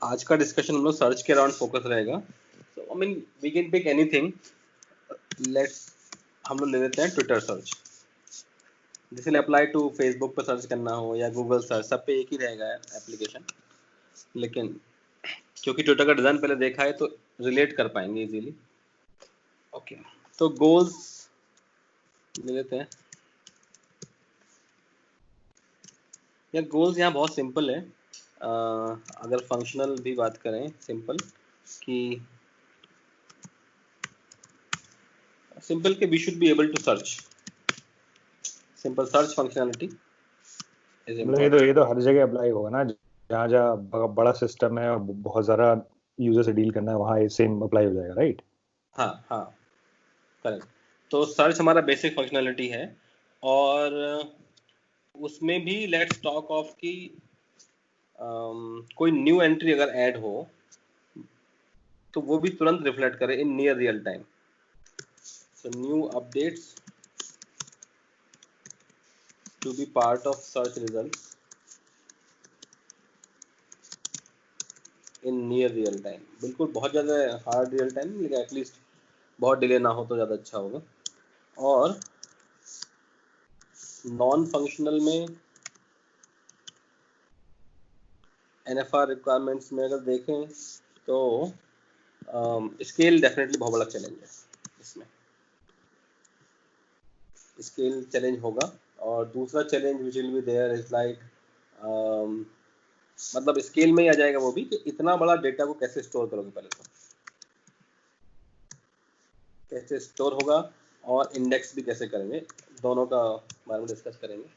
आज का डिस्कशन हम लोग सर्च के अराउंड फोकस रहेगा। So I mean we can pick anything. Let's हम लोग ले लेते हैं ट्विटर सर्च, जिसे अप्लाई टू फेसबुक पर सर्च करना हो या गूगल सर्च, सब पे एक ही रहेगा एप्लीकेशन। लेकिन क्योंकि ट्विटर का डिजाइन पहले देखा है तो रिलेट कर पाएंगे इजीली। ओके, तो गोल्स ले लेते हैं। यार गोल्स यहाँ बहुत सिंपल है। अगर फंक्शनल भी बात करें, सिंपल कि we should be able to search. Simple search functionality is मतलब ये इम्पोर्टेंट। तो हर जगह अप्लाई होगा ना, जहाँ जहाँ बड़ा सिस्टम है और बहुत ज़्यादा यूजर से डील करना है, वहाँ ये सेम अप्लाई हो जाएगा, राइट? हाँ हाँ, करेक्ट। तो सर्च हमारा बेसिक फंक्शनलिटी है, और उसमें भी लेट्स टॉक ऑफ कि कोई न्यू एंट्री अगर ऐड हो तो वो भी तुरंत रिफ्लेक्ट करे in near real time. So new updates to be part of search results in near real time. बिल्कुल बहुत ज़्यादा हार्ड रियल टाइम, लेकिन एटलीस्ट बहुत डिले ना हो तो ज़्यादा अच्छा होगा। और नॉन फंक्शनल में NFR रिक्वायरमेंट्स में अगर देखें तो स्केल डेफिनेटली बहुत बड़ा चैलेंज है। इसमें स्केल चैलेंज होगा। और दूसरा challenge which will be there is like, मतलब स्केल में ही आ जाएगा वो भी, कि इतना बड़ा डेटा को कैसे स्टोर करोगे। पहले तो कैसे स्टोर होगा और इंडेक्स भी कैसे करेंगे, दोनों का बारे में डिस्कस करेंगे।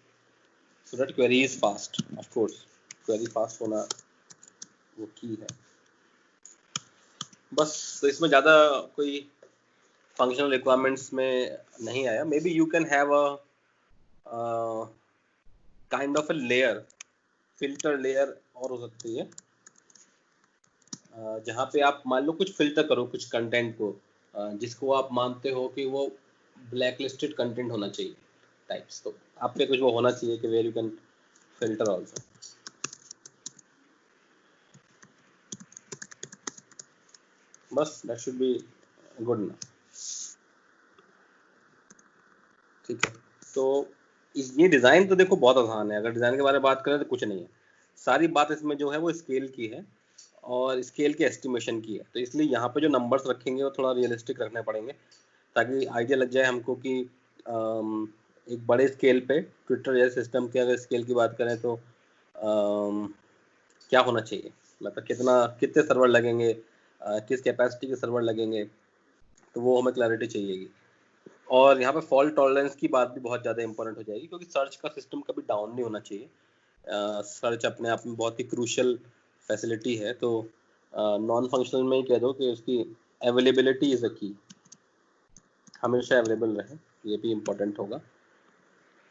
So that query is fast. Of course query fast होना वो की है। बस तो इसमें ज़्यादा कोई फंक्शनल रिक्वायरमेंट्स में नहीं आया। May be you can have a kind of a layer, filter layer और हो सकती है, जहाँ पे आप मान लो कुछ फिल्टर करो कुछ कंटेंट को, जिसको आप मानते हो कि वो ब्लैक लिस्टेड कंटेंट होना चाहिए टाइप्स। तो आप पे कुछ वो होना चाहिए कि where you can filter also. बस that should be good enough. ठीक है, तो ये डिज़ाइन तो देखो बहुत आसान है। अगर डिज़ाइन के बारे में बात करें तो कुछ नहीं है, सारी बात इसमें जो है वो स्केल की है और स्केल के एस्टिमेशन की है। तो इसलिए यहाँ पे जो नंबर्स रखेंगे वो थोड़ा रियलिस्टिक रखने पड़ेंगे, ताकि आइडिया लग जाए हमको कि एक बड़े स्केल पे ट्विटर जैसे सिस्टम के अगर स्केल की बात करें तो क्या होना चाहिए, मतलब कितने सर्वर लगेंगे, किस कैपेसिटी के सर्वर लगेंगे, तो वो हमें क्लैरिटी चाहिएगी। और यहाँ पे फॉल्ट टॉलरेंस की बात भी बहुत ज़्यादा इंपॉर्टेंट हो जाएगी, क्योंकि सर्च का सिस्टम कभी डाउन नहीं होना चाहिए। सर्च अपने आप में बहुत ही क्रूशियल फैसिलिटी है। तो नॉन फंक्शनल में ही कह दो कि उसकी अवेलेबिलिटी इज़ अ की, हमेशा अवेलेबल रहे, ये भी इम्पोर्टेंट होगा।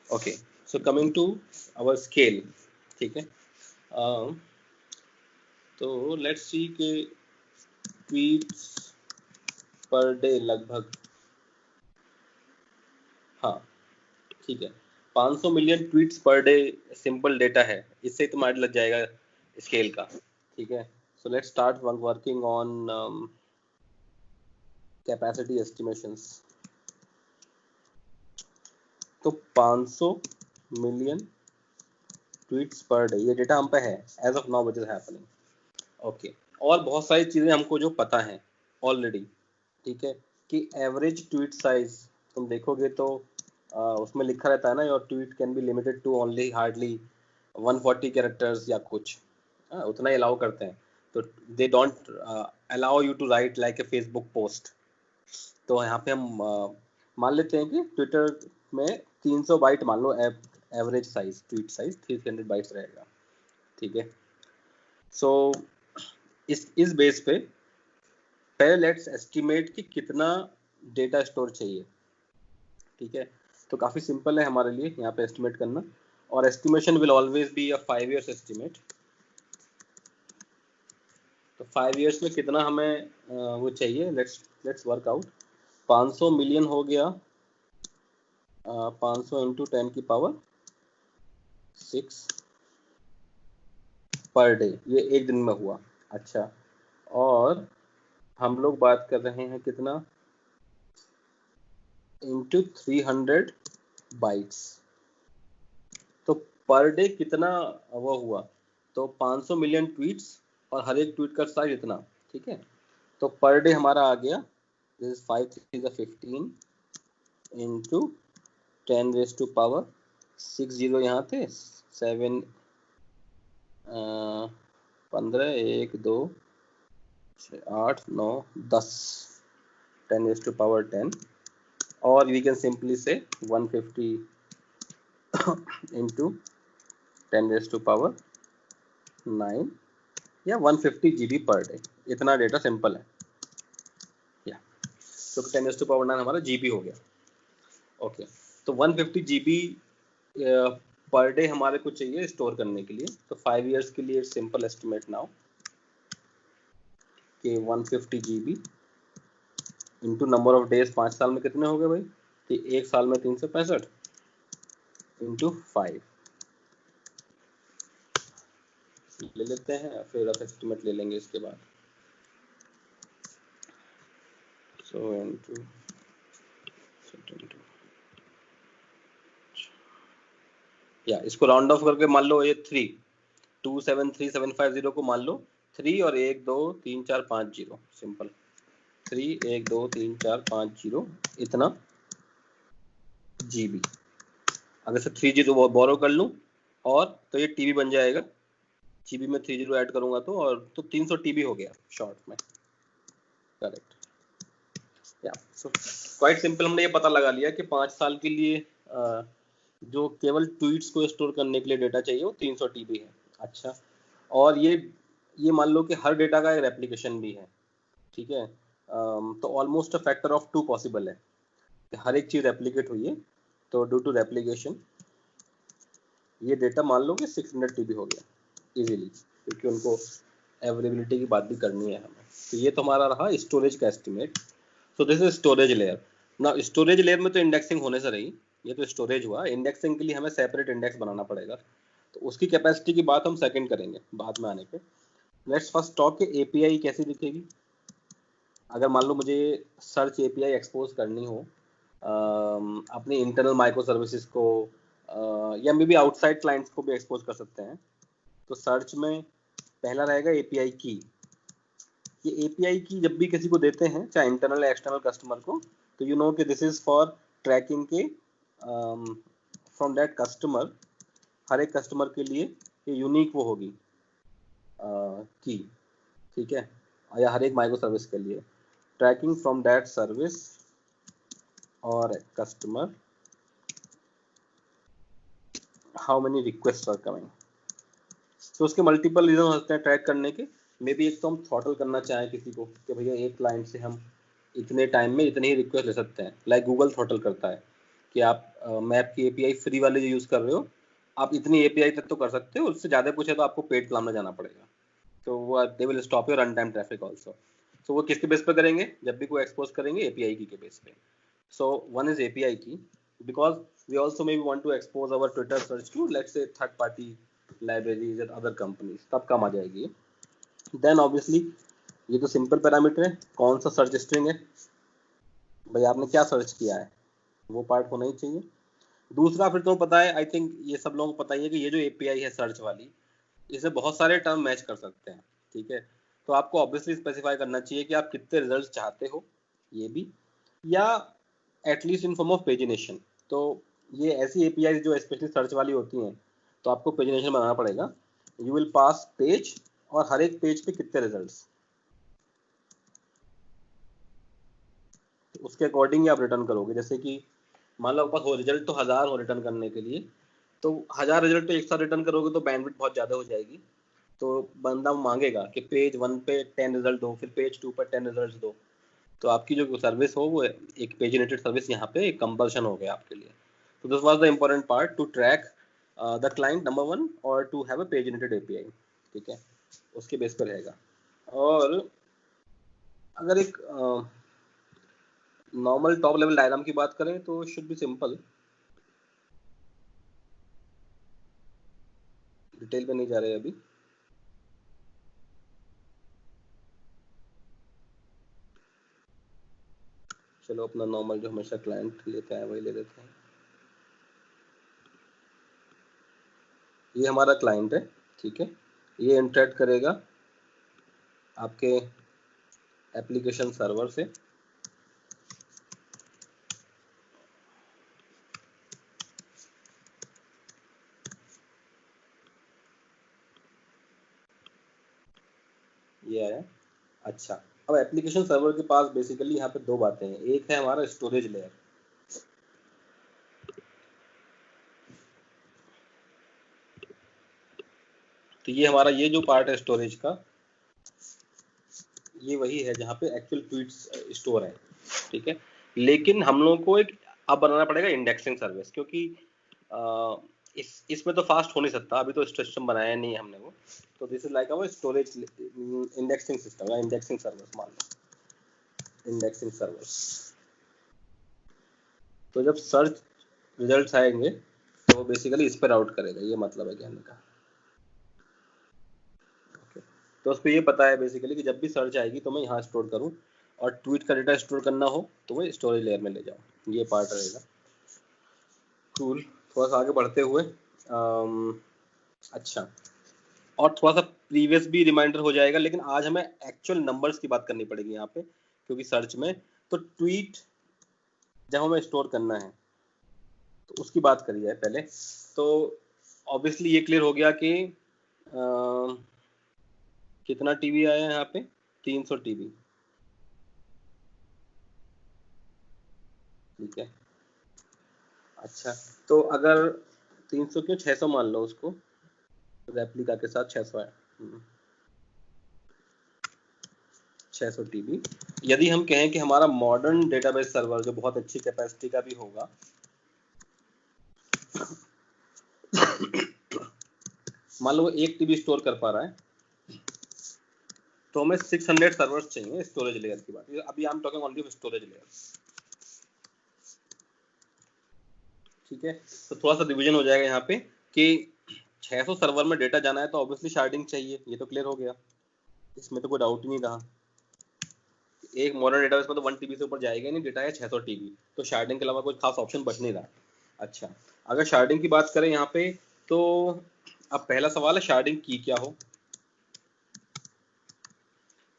Okay, so coming to our scale. ठीक है, तो लेट्स सी के ट्वीट्स पर डे लगभग, हाँ ठीक है, 500 million tweets per day simple data है। इससे तो माइंड लग जाएगा स्केल का। ठीक है, so let's start working on capacity estimations. तो 500 मिलियन ट्वीट्स पर डे, ये डेटा हम पे है as of now which is happening. Okay, और बहुत सारी चीज़ें हमको जो पता है ऑलरेडी। ठीक है, कि एवरेज ट्वीट साइज तुम देखोगे तो उसमें लिखा रहता है ना, your tweet can be limited to only hardly 140 characters या कुछ, उतना ही अलाउ करते हैं। तो they don't allow you to write like a Facebook post. तो यहाँ पे हम मान लेते हैं कि ट्विटर में 300 बाइट मान लो average size, tweet size 300 bytes रहेगा। ठीक है, सो इस बेस पे पहले लेट्स एस्टिमेट कि कितना डेटा स्टोर चाहिए। ठीक है, तो काफ़ी सिंपल है हमारे लिए यहाँ पे एस्टिमेट करना, और estimation will always be a 5 years estimate. तो 5 years में कितना हमें वो चाहिए, लेट्स वर्क आउट। 500 मिलियन हो गया 500 इंटू 10 की पावर 6 पर डे, ये एक दिन में हुआ। अच्छा, और हम लोग बात कर रहे हैं कितना, इंटू 300 बाइट्स, तो पर डे कितना वो हुआ, तो 500 मिलियन ट्वीट्स और हर एक ट्वीट का साइज इतना, ठीक है। तो पर डे हमारा आ गया, this is 5 3 15 into 10 raise to power 6 zero यहाँ थे, 7 15 1 2 8 9 10 10 रेज टू पावर 10, और वी कैन सिंपली से 150 इंटू 10 रेज टू पावर 9 या 150 जीबी पर डे, इतना डेटा सिंपल है या, तो 10 रेज टू पावर 9 हमारा जीबी हो गया। ओके, तो 150 जीबी पर डे हमारे को चाहिए स्टोर करने के लिए, तो 5 इयर्स के लिए सिंपल एस्टिमेट नाउ कि 150 GB into number of days, 5 साल में कितने हो गए भाई, कि एक साल में 365 इंटू 5 ले लेते हैं, फिर रफ एस्टिमेट ले लेंगे इसके बाद। सो इंटू या इसको राउंड ऑफ करके मान लो ये 3 273 750 को मान लो 3 और 1 2 3 4 5 जीरो, सिंपल 3 1 2 3 4 5 जीरो इतना जीबी। अगर से 3 जीरो बोरो कर लूँ और तो ये टीबी बन जाएगा, जीबी में 3 जीरो ऐड करूंगा तो, और तो 300 टीबी हो गया शॉर्ट में, करेक्ट या। सो क्वाइट सिंपल, हमने ये पता लगा लिया कि 5 साल के लिए जो केवल ट्वीट्स को स्टोर करने के लिए डेटा चाहिए वो 300 टीबी है। अच्छा, और ये मान लो कि हर डेटा का एक रेप्लिकेशन भी है, ठीक है। तो almost a factor of 2 possible है कि हर एक चीज रेप्लिकेट हुई है, तो ड्यू टू रेप्लिकेशन ये डेटा मान लो कि 600 टीबी हो गया इजीली, क्योंकि उनको अवेलेबिलिटी की बात भी करनी है हमें। तो ये तो हमारा रहा स्टोरेज का estimate. So this is storage layer. ना स्टोरेज लेयर में तो इंडेक्सिंग होने से रही, ये तो स्टोरेज हुआ, इंडेक्सिंग के लिए हमें सेपरेट इंडेक्स बनाना पड़ेगा, तो उसकी कैपेसिटी की बात हम सेकंड करेंगे बाद में आने पे। लेट्स फर्स्ट टॉक कि एपीआई कैसी दिखेगी। अगर मान लो मुझे सर्च एपीआई एक्सपोज करनी हो अपने इंटरनल माइक्रो सर्विसेज को, या मे बी आउटसाइड क्लाइंट्स को भी एक्सपोज कर सकते हैं, तो सर्च में पहला रहेगा एपीआई की। ये एपीआई की जब भी किसी को देते हैं, चाहे इंटरनल या एक्सटर्नल कस्टमर को, तो यू नो कि दिस इज फॉर ट्रैकिंग के फ्रॉम दैट कस्टमर, हर एक कस्टमर के लिए ये यूनिक वो होगी की, ठीक है, या हर एक माइक्रो सर्विस के लिए ट्रैकिंग फ्रॉम दैट सर्विस और customer how many request are coming. तो उसके मल्टीपल रीजन हो सकते हैं ट्रैक करने के। मे बी एक तो हम थ्रॉटल करना चाहें किसी को कि भैया एक क्लाइंट से हम इतने टाइम में इतनी ही रिक्वेस्ट ले सकते हैं, लाइक गूगल थ्रॉटल करता है कि आप मैप की एपीआई फ्री वाले जो यूज़ कर रहे हो आप इतनी एपीआई तक तो कर सकते हो, उससे ज़्यादा कुछ है तो आपको पेड प्लान में जाना पड़ेगा, तो वो they will stop your run time traffic also. So वो किसके बेस पे करेंगे, जब भी कोई एक्सपोज करेंगे एपीआई की के बेस पे। So one is API key, because we also may be want to expose our Twitter search to let's say third party libraries and other companies, तब काम आ जाएगी। देन ऑब्वियसली ये तो सिंपल पैरामीटर है, कौन सा सर्च स्ट्रिंग है, भाई आपने क्या सर्च किया है वो पार्ट होना ही चाहिए। दूसरा फिर तो पता है, आई थिंक ये सब लोगों को पता ही है कि ये जो एपीआई है सर्च वाली, इसे बहुत सारे टर्म मैच कर सकते हैं, ठीक है। तो आपको ऑब्वियसली स्पेसिफाई करना चाहिए कि आप कितने रिजल्ट चाहते हो, ये भी, या at least in form of pagination. तो ये ऐसी एपीआई जो स्पेशली सर्च वाली होती हैं, तो आपको पेजिनेशन बनाना पड़ेगा। यू विल पास पेज और हर एक पेज पे कितने रिजल्ट्स, उसके अकॉर्डिंग आप रिटर्न करोगे। जैसे कि मान लो आपके पास हो रिजल्ट तो 1000 हो रिटर्न करने के लिए, तो 1000 रिजल्ट तो एक साथ रिटर्न करोगे तो बैंडविड्थ बहुत ज़्यादा हो जाएगी, तो बंदा मांगेगा कि पेज 1 पे 10 रिजल्ट दो, फिर पेज 2 पर 10 रिजल्ट दो। तो आपकी जो सर्विस हो वो एक पेजिनेटेड सर्विस यहाँ पे एक कंपल्शन हो गया आपके लिए। तो this was the important part two track the client number 1 और टू हैव अ पेजिनेटेड एपीआई, ठीक है, उसके बेस पर रहेगा। और अगर एक नॉर्मल टॉप लेवल डायग्राम की बात करें तो शुड बी सिंपल, डिटेल में नहीं जा रहे अभी। चलो अपना नॉर्मल जो हमेशा क्लाइंट लेते हैं वही ले लेते हैं। ये हमारा क्लाइंट है, ठीक है। ये इंटरेक्ट करेगा आपके एप्लीकेशन सर्वर से, ये आया। अच्छा, अब एप्लीकेशन सर्वर के पास बेसिकली यहाँ पे दो बातें हैं। एक है हमारा स्टोरेज लेयर, तो ये हमारा ये जो पार्ट है स्टोरेज का, ये वही है जहाँ पे एक्चुअल ट्वीट्स स्टोर है, ठीक है। लेकिन हम लोगों को एक अब बनाना पड़ेगा इंडेक्सिंग सर्विस, क्योंकि इसमें तो फास्ट हो नहीं सकता, अभी तो सिस्टम बनाया नहीं है हमने वो। तो this is like our storage indexing system या इंडेक्सिंग सर्विस, मान लो इंडेक्सिंग सर्विस। तो जब सर्च रिजल्ट्स आएंगे तो वो बेसिकली इस पर आउट करेगा, ये मतलब है कहने का। तो उसको ये पता है बेसिकली कि जब भी सर्च आएगी तो मैं यहाँ स्टोर करूँ, और ट्वीट का डेटा स्टोर करना हो तो वो स्टोरेज लेयर में ले जाओ, ये पार्ट रहेगा। कूल। थोड़ा सा आगे बढ़ते हुए अच्छा, और थोड़ा सा प्रीवियस भी रिमाइंडर हो जाएगा, लेकिन आज हमें एक्चुअल नंबर्स की बात करनी पड़ेगी यहाँ पे, क्योंकि सर्च में तो ट्वीट जब हमें स्टोर करना है तो उसकी बात करी जाए पहले। तो ऑब्वियसली ये क्लियर हो गया कि कितना टीबी आया है यहाँ पे, 300 टीबी, ठीक है। अच्छा, तो अगर 300 क्यों, 600 मान लो उसको, रेप्लिका के साथ 600 है, 600 टीबी। यदि हम कहें कि हमारा मॉडर्न डेटाबेस सर्वर जो बहुत अच्छी कैपेसिटी का भी होगा, मान लो 1 टीबी स्टोर कर पा रहा है, तो हमें 600 सर्वर्स चाहिए स्टोरेज लेयर की बात। अभी I am talking only of storage layer, ठीक है। तो थोड़ा सा डिवीजन हो जाएगा यहाँ पे कि 600 सर्वर में डेटा जाना है तो ऑब्वियसली शार्डिंग चाहिए, ये तो क्लियर हो गया, इसमें तो कोई डाउट ही नहीं रहा। एक मॉडर्न डेटाबेस में तो 1 टीबी से ऊपर जाएगा ही नहीं डेटा है, 600 टीबी, तो शार्डिंग के अलावा कोई खास ऑप्शन बच नहीं रहा। अच्छा, अगर शार्डिंग की बात करें यहाँ पे, तो अब पहला सवाल है शार्डिंग की क्या हो,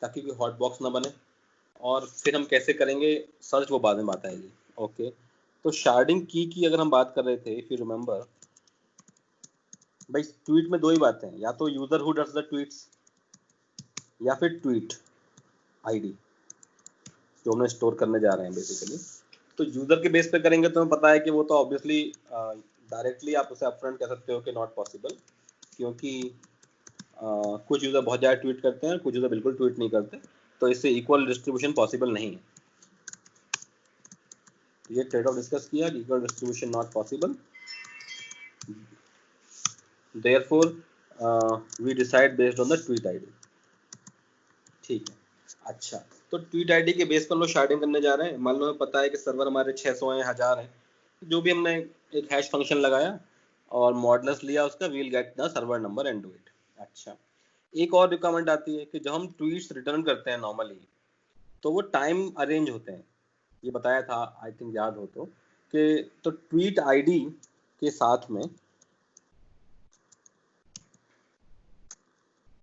ताकि कोई हॉट बॉक्स ना बने, और फिर हम कैसे करेंगे सर्च, वो बाद में बात आएगी। ओके, तो शार्डिंग की अगर हम बात कर रहे थे, इफ यू रिमेंबर, भाई ट्वीट में दो ही बातें हैं, या तो user who does the tweets, या फिर ट्वीट आईडी जो हम स्टोर करने जा रहे हैं बेसिकली। तो यूजर के बेस पे करेंगे तो हमें पता है कि वो तो ऑब्वियसली डायरेक्टली आप उसे अपफ्रंट कह सकते हो कि नॉट पॉसिबल, क्योंकि कुछ यूजर बहुत ज़्यादा ट्वीट करते हैं, कुछ यूजर बिल्कुल ट्वीट नहीं करते, तो इससे इक्वल डिस्ट्रीब्यूशन पॉसिबल नहीं है। ये ट्रेड ऑफ डिस्कस किया कि equal distribution not possible, therefore we decide based on the tweet ID, ठीक है। अच्छा, तो ट्वीट आईडी के बेस पर हम लोग शार्डिंग करने जा रहे हैं। मान लो हमें पता है कि सर्वर हमारे 600 हैं, 1000 हैं, जो भी हमने एक हैश फंक्शन लगाया और मॉडुलस लिया उसका, we'll get the server number and do it. अच्छा, एक और रिक्वायरमेंट आती है कि जब हम ट्वीट्स रिटर्न करते हैं नॉर्मली, तो वो टाइम अरेंज होते हैं, ये बताया था आई थिंक याद हो कि तो ट्वीट आईडी के साथ में,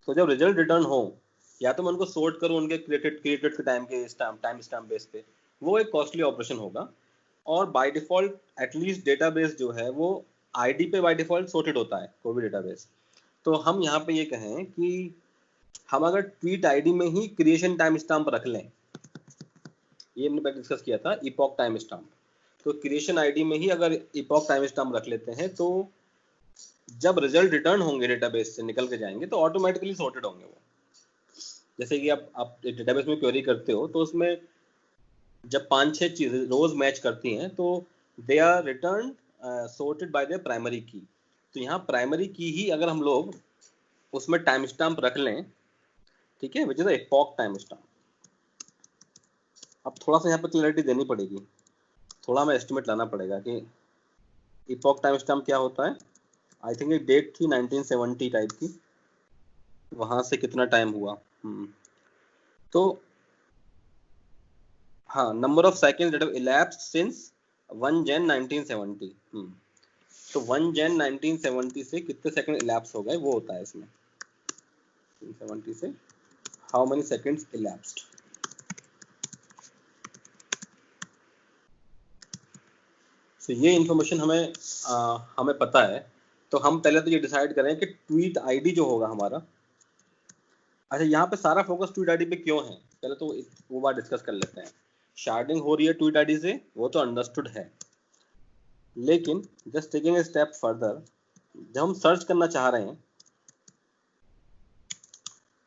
तो जब रिजल्ट रिटर्न हो, या तो मैं उनको सोर्ट करूं उनके क्रिएटेड के टाइम स्टैम्प बेस पे, वो एक कॉस्टली ऑपरेशन होगा। और बाय डिफॉल्ट एटलीस्ट डेटाबेस जो है वो आईडी पे बाय डिफॉल्ट सॉर्टेड होता है, कोई भी डेटाबेस। तो हम यहाँ पे ये कहें कि हम अगर ट्वीट आईडी में ही क्रिएशन टाइम स्टैम्प रख लें, ये हमने पहले डिस्कस किया था, इपॉक टाइम स्टैम्प, तो क्रिएशन आईडी में ही अगर इपॉक टाइम स्टैम्प रख लेते हैं, तो जब रिजल्ट रिटर्न होंगे डेटाबेस से निकल के जाएंगे तो ऑटोमेटिकली सॉर्टेड होंगे वो। जैसे कि आप डेटाबेस में क्वेरी करते हो, तो उसमें जब 5-6 चीजें रोज मैच करती हैं तो they are return sorted by their primary key. तो यहाँ प्राइमरी की ही अगर हम लोग उसमें टाइम स्टैम्प रख लें, ठीक है, which is epoch time stamp. अब थोड़ा सा यहाँ पे क्लैरिटी देनी पड़ेगी, थोड़ा हमें एस्टिमेट लाना पड़ेगा कि इपॉक टाइम स्टैम्प क्या होता है। आई थिंक एक डेट थी 1970 टाइप की, वहां से कितना टाइम हुआ। तो हाँ, number of seconds that have elapsed since 1 Jan 1970। तो 1 Jan 1970 से कितने सेकंड इलैप्स हो गए वो होता है इसमें। 1970 से हाउ मेनी सेकंड्स इलैप्स्ड। तो ये इंफॉर्मेशन हमें पता है। तो हम पहले तो ये डिसाइड करें कि ट्वीट आईडी जो होगा हमारा, अच्छा यहाँ पे सारा फोकस ट्वीट आईडी पे क्यों है, पहले तो वो बात डिस्कस कर लेते हैं। शार्डिंग हो रही है ट्वीट आईडी से, वो तो अंडरस्टूड है, लेकिन just taking a step further, जब हम सर्च करना चाह रहे हैं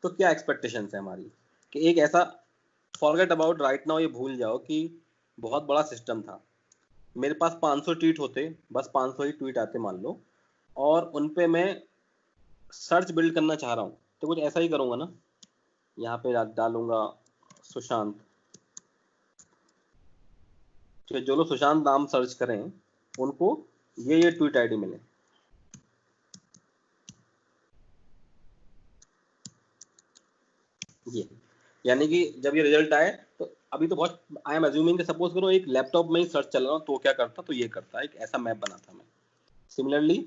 तो क्या एक्सपेक्टेशंस है हमारी कि एक ऐसा, फॉरगेट अबाउट राइट नाउ, ये भूल जाओ कि बहुत बड़ा सिस्टम था, मेरे पास 500 ट्वीट होते, बस 500 ही ट्वीट आते मान लो, और उन पे मैं सर्च बिल्ड करना चाह रहा हूँ, तो कुछ ऐसा ही करूँगा ना। यहाँ पे डालूंगा सुशांत, तो जो लोग सुशांत नाम सर्च करें उनको ये ट्वीट आईडी मिले। ये यानी कि जब ये रिजल्ट आए तो अभी तो बहुत, आई एम अज्यूमिंग, सपोज करो एक लैपटॉप में ही सर्च चल रहा हूँ तो क्या करता, तो ये करता, एक ऐसा मैप बना था मैं। सिमिलरली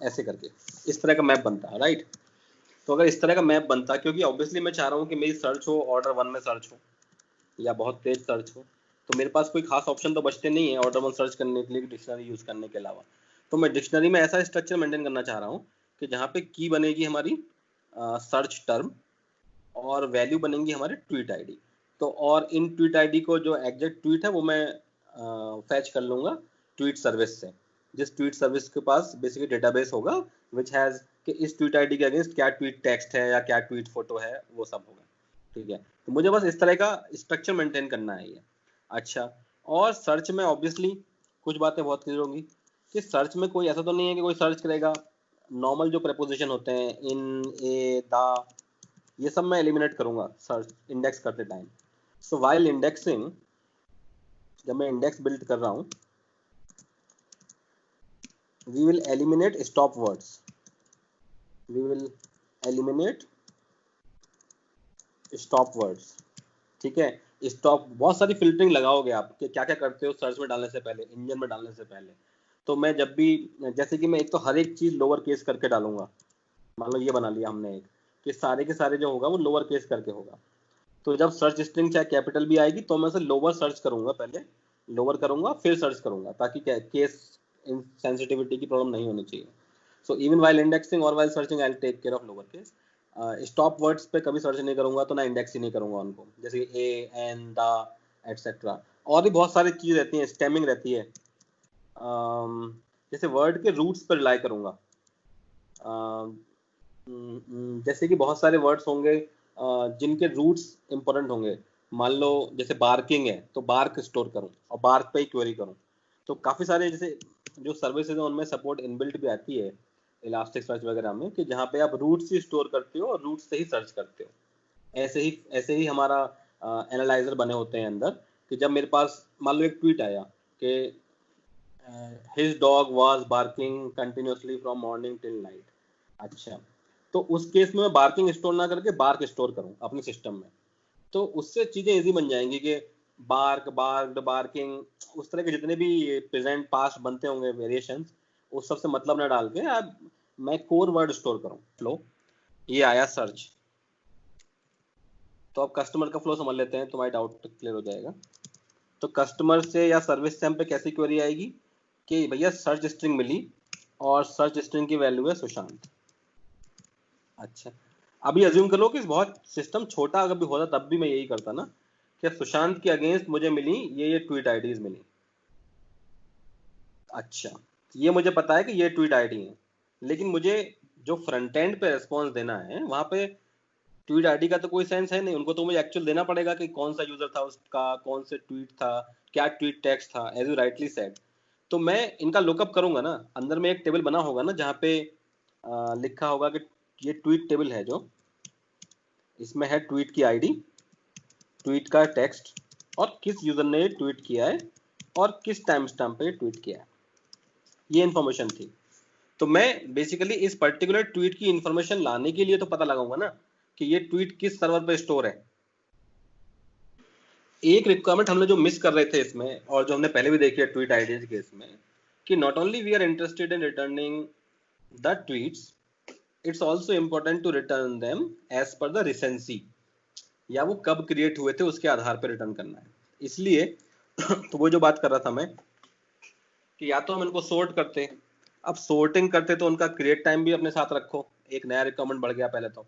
ऐसे करके इस तरह का मैप बनता है, राइट। तो अगर इस तरह का मैप बनता, क्योंकि ऑब्वियसली मैं चाह रहा हूँ कि मेरी सर्च हो ऑर्डर 1 में सर्च हो या बहुत तेज सर्च हो, तो मेरे पास कोई खास ऑप्शन तो बचते नहीं है ऑर्डर 1 सर्च करने के लिए डिक्शनरी यूज करने के अलावा। तो मैं डिक्शनरी में ऐसा स्ट्रक्चर मेंटेन करना चाह रहा हूँ कि जहाँ पे की बनेगी हमारी सर्च टर्म और वैल्यू बनेंगी हमारे ट्वीट आईडी। तो और इन ट्वीट आईडी को जो एग्जैक्ट ट्वीट है वो मैं फैच कर लूँगा ट्वीट सर्विस से, जिस ट्वीट सर्विस के पास बेसिकली डेटाबेस होगा विच हैज़ कि इस ट्वीट आईडी के अगेंस्ट क्या ट्वीट टेक्स्ट है या क्या ट्वीट फोटो है, वो सब होगा। ठीक है, तो मुझे बस इस तरह का स्ट्रक्चर मेंटेन करना है ये। अच्छा, और सर्च में ऑब्वियसली कुछ बातें बहुत क्लियर होंगी कि सर्च में कोई ऐसा तो नहीं है कि कोई सर्च करेगा नॉर्मल जो प्रेपोजिशन होते हैं इन, ए, दा, ये सब मैं एलिमिनेट करूंगा सर्च इंडेक्स करते टाइम। सो व्हाइल इंडेक्सिंग, जब मैं इंडेक्स बिल्ड कर रहा हूँ, we will eliminate stop words, we will eliminate stop words. ठीक है, स्टॉप, बहुत सारी फिल्टरिंग लगाओगे आप कि क्या क्या करते हो सर्च में डालने से पहले, इंजन में डालने से पहले। तो मैं जब भी, जैसे कि मैं एक तो हर एक चीज लोअर केस करके डालूंगा, मान लो ये बना लिया हमने एक कि सारे के सारे जो होगा वो लोअर केस करके होगा। तो जब सर्च स्ट्रिंग चाहे कैपिटल भी आएगी तो मैं उसे लोअर सर्च करूंगा, पहले लोअर करूंगा फिर सर्च करूंगा, ताकि केस सेंसिटिविटी की प्रॉब्लम नहीं होनी चाहिए। सो इवन वाइल इंडेक्सिंग और while searching I will take care of lower case. Stop words पे कभी सर्च नहीं करूंगा, तो ना इंडेक्स ही नहीं करूंगा उनको, जैसे ए, एन, दा, एटसेट्रा। और भी बहुत सारी चीज रहती हैं, स्टेमिंग रहती है, जैसे वर्ड के रूट्स पर रिलाई करूंगा। जैसे कि बहुत सारे वर्ड्स होंगे जिनके रूट्स इंपॉर्टेंट होंगे, मान लो जैसे बार्किंग है तो बार्क स्टोर करूं और बार्क पे ही क्वेरी करूं। तो काफी सारे जैसे जो सर्विसेज हैं उनमें सपोर्ट इनबिल्ट भी आती है इलास्टिक सर्च वगैरह में, कि जहाँ पे आप रूट्स ही स्टोर करते हो और रूट्स से ही सर्च करते हो। ऐसे ही हमारा एनालाइजर बने होते हैं अंदर, कि जब मेरे पास मान लो एक ट्वीट आया कि his dog was barking continuously from morning till night. अच्छा, तो उस केस में मैं बार्किंग स्टोर ना करके बार्क स्टोर करूं अपने सिस्टम में, तो उससे चीजें इजी बन जाएंगी कि बार्क, बार्क्ड, बार्किंग, उस तरह के जितने भी प्रेजेंट पास्ट बनते होंगे वेरिएशंस, उस सब से मतलब ना डाल के अब मैं कोर वर्ड स्टोर करूं। लो, ये आया सर्च, तो अब कस्टमर का फ्लो समझ लेते हैं, तुम्हारी डाउट क्लियर हो जाएगा। तो कस्टमर से या सर्विस से हम पे कैसी क्वेरी आएगी कि भैया सर्च स्ट्रिंग मिली और सर्च स्ट्रिंग की वैल्यू है सुशांत। अच्छा, अभी अज्यूम करो कि बहुत सिस्टम छोटा अगर भी होता तब भी मैं यही करता ना, कि सुशांत के अगेंस्ट मुझे मिली ये ट्वीट आईडीज मिली। अच्छा, ये मुझे पता है कि ये ट्वीट आईडी है, लेकिन मुझे जो फ्रंट एंड पे रिस्पॉन्स देना है वहां पे ट्वीट आईडी का तो कोई सेंस है नहीं, उनको तो मुझे एक्चुअल देना पड़ेगा कि कौन सा यूजर था उसका, कौन से ट्वीट था, क्या ट्वीट टेक्स्ट था, एज यू राइटली सेड। तो मैं इनका लुकअप करूंगा ना, अंदर में एक टेबल बना होगा ना जहाँ पे लिखा होगा कि ये ट्वीट टेबल है, जो इसमें है ट्वीट की आईडी, ट्वीट का टेक्स्ट और किस यूजर ने ट्वीट किया है और किस टाइम स्टैम्प पे ट्वीट किया है। ये इन्फॉर्मेशन थी। तो मैं बेसिकली इस पर्टिकुलर ट्वीट की इन्फॉर्मेशन लाने के लिए तो पता लगाऊंगा ना कि ये ट्वीट किस सर्वर पे स्टोर है। एक रिक्वायरमेंट हम लोग जो मिस कर रहे थे इसमें, और जो हमने पहले भी देखी है ट्वीट आईडीज के इसमें, कि not only we are interested in returning the tweets, it's also important to return them as per the recency, या वो कब क्रिएट हुए थे उसके आधार पर रिटर्न करना है। इसलिए तो वो जो बात कर रहा था मैं कि या तो हम इनको सोर्ट करते, अब सोर्टिंग करते तो उनका क्रिएट टाइम भी अपने साथ रखो, एक नया रिक्वायरमेंट बढ़ गया पहले तो,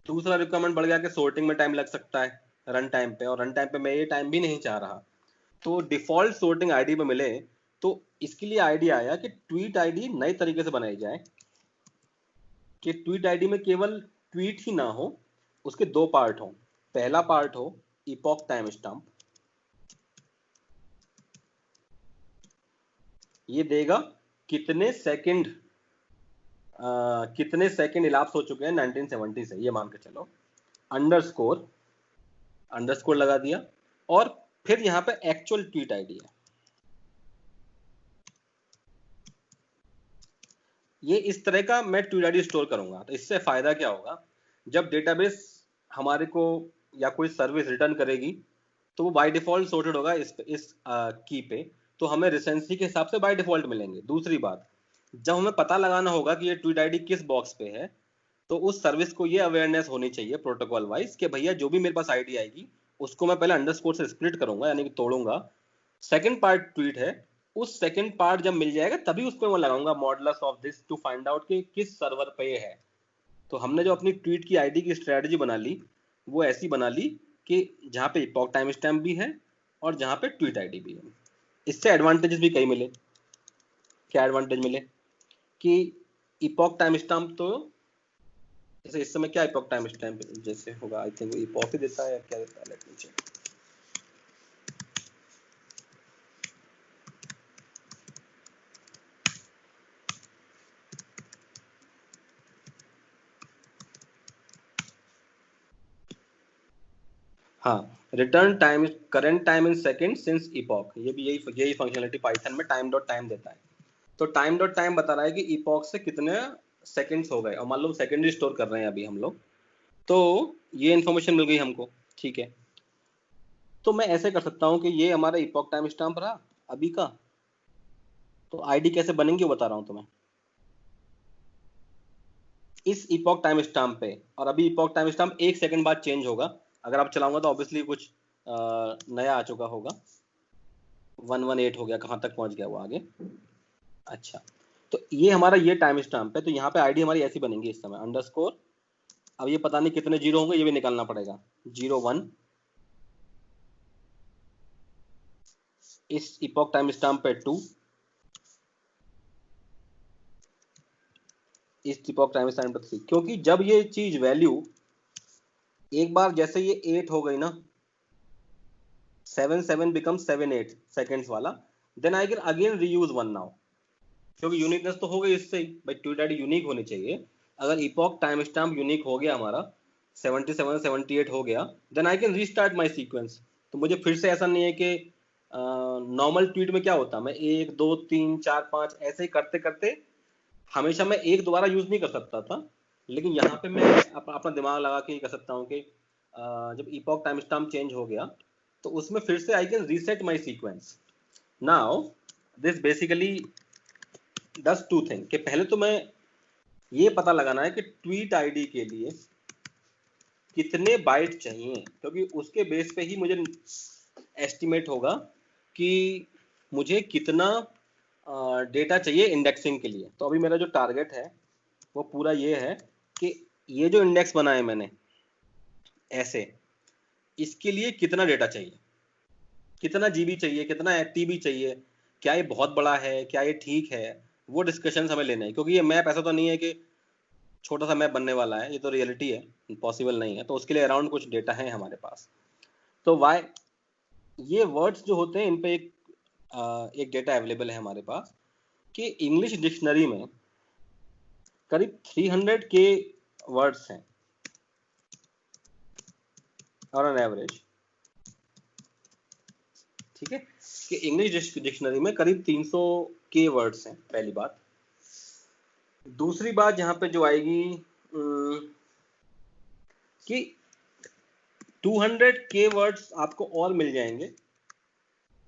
दूसरा रिक्वायरमेंट बढ़ गया कि सोर्टिंग में टाइम लग सकता है रन टाइम पे, और रन टाइम पे मैं ये टाइम भी नहीं चाह रहा, तो डिफॉल्ट सोर्टिंग आईडी पे मिले। तो इसके लिए आइडिया आया कि ट्वीट आईडी नए तरीके से बनाई जाए, कि ट्वीट आईडी में केवल ट्वीट ही ना हो, उसके दो पार्ट हो। पहला पार्ट हो इपॉक टाइम स्टैम्प, ये देगा कितने सेकंड इलाप्स हो चुके हैं 1970 से, ये मान के चलो, अंडरस्कोर लगा दिया, और फिर यहाँ पे एक्चुअल ट्वीट आईडी है। ये इस तरह का मैं ट्वीट आईडी स्टोर करूंगा। तो इससे फायदा क्या होगा, जब डेटाबेस हमारे को या कोई सर्विस रिटर्न करेगी तो वो बाय डिफॉल्ट सॉर्टेड होगा इस की पे, तो हमें रिसेंसी के हिसाब से बाय डिफॉल्ट मिलेंगे। दूसरी बात, जब हमें पता लगाना होगा कि ये ट्वीट आईडी किस बॉक्स पे है, तो उस सर्विस को ये अवेयरनेस होनी चाहिए प्रोटोकॉल वाइज कि भैया जो भी मेरे पास आईडी आएगी उसको मैं पहले अंडरस्कोर से स्प्लिट करूंगा, यानी कि तोड़ूंगा। सेकंड पार्ट ट्वीट है, उस सेकंड पार्ट जब मिल जाएगा तभी उसको मैं लगाऊंगा modulus of this to find out कि किस सर्वर पे है। तो हमने जो अपनी ट्वीट की आईडी की स्ट्रेटजी बना ली, वो ऐसी बना ली कि जहाँ पे इपॉक टाइम स्टैम्प भी है और जहाँ पे ट्वीट आईडी भी है। इससे एडवांटेजेस भी कई मिले। क्या एडवांटेज मिले कि इपॉक टाइम स्टैम्प, तो जैसे इस समय क्या इपॉक टाइम स्टैम्प जैसे होगा, आई थिंक इपॉक ही देता है या क्या देता है, लेट मी चेक। हाँ, return time current time in second since epoch, ये भी यही फंक्शनलिटी पाइथन में टाइम डॉट टाइम देता है। तो टाइम डॉट टाइम बता रहा है कि इपॉक से कितने सेकंड्स हो गए, और मान लो सेकंड स्टोर कर रहे हैं अभी हम लोग, तो ये इन्फॉर्मेशन मिल गई हमको। ठीक है, तो मैं ऐसे कर सकता हूँ कि ये हमारा इपॉक टाइम स्टैम्प रहा अभी का, तो आईडी कैसे बनेंगे वो बता रहा हूँ तुम्हें। इस इपॉक टाइम स्टैम्प पे, और अभी इपॉक टाइम स्टैम्प 1 सेकंड बाद चेंज होगा, अगर आप चलाऊंगा तो ऑब्वियसली कुछ नया आ चुका होगा। 118 हो गया, कहाँ तक पहुंच गया वो आगे। अच्छा, तो ये हमारा ये टाइम स्टैम्प है, तो यहाँ पे आईडी हमारी ऐसी बनेंगी इस समय अंडरस्कोर, अब ये पता नहीं कितने जीरो होंगे, ये भी निकालना पड़ेगा, 01, इस इपॉक टाइम स्टैम्प पे 2, इस इपॉक टाइम स्टैम्प पे 3, क्योंकि जब ये चीज वैल्यू एक बार जैसे ये 8 हो गई ना, 7 बिकम 7 8 सेकेंड्स वाला, then I can again reuse 1 now, क्योंकि यूनिकनेस तो हो गई इससे ही, भाई ट्वीट आईडी यूनिक होनी चाहिए। अगर इपॉक टाइम स्टैम्प यूनिक हो गया हमारा, 77 78 हो गया, then I can restart my sequence. तो मुझे फिर से ऐसा नहीं है कि नॉर्मल ट्वीट में क्या होता, मैं 1 2 3 4 5 ऐसे ही करते करते हमेशा मैं एक दोबारा यूज नहीं कर सकता था, लेकिन यहाँ पे मैं अपना दिमाग लगा के कर सकता हूँ कि जब इपॉक टाइम स्टैम्प चेंज हो गया तो उसमें फिर से I can reset my sequence. Now this basically does two thing, कि पहले तो मैं ये पता लगाना है कि ट्वीट आईडी के लिए कितने बाइट चाहिए, क्योंकि उसके बेस पे ही मुझे एस्टिमेट होगा कि मुझे कितना डेटा चाहिए इंडेक्सिंग के लिए। तो अभी मेरा जो टारगेट है वो पूरा ये है कि ये जो इंडेक्स बनाए मैंने ऐसे, इसके लिए कितना डेटा चाहिए, कितना जीबी चाहिए, कितना टीबी चाहिए, क्या ये बहुत बड़ा है, क्या ये ठीक है, वो डिस्कशन हमें लेना है। क्योंकि ये मैप ऐसा तो नहीं है कि छोटा सा मैप बनने वाला है, ये तो रियलिटी है, पॉसिबल नहीं है। तो उसके लिए अराउंड कुछ डेटा है हमारे पास। तो वाई ये वर्ड्स जो होते हैं इन पे एक डेटा अवेलेबल है हमारे पास कि इंग्लिश डिक्शनरी में करीब 300 के वर्ड्स हैं और ऑन एवरेज। ठीक है, कि इंग्लिश डिक्शनरी में करीब 300 के वर्ड्स हैं, पहली बात। दूसरी बात यहाँ पे जो आएगी कि 200 के वर्ड्स आपको और मिल जाएंगे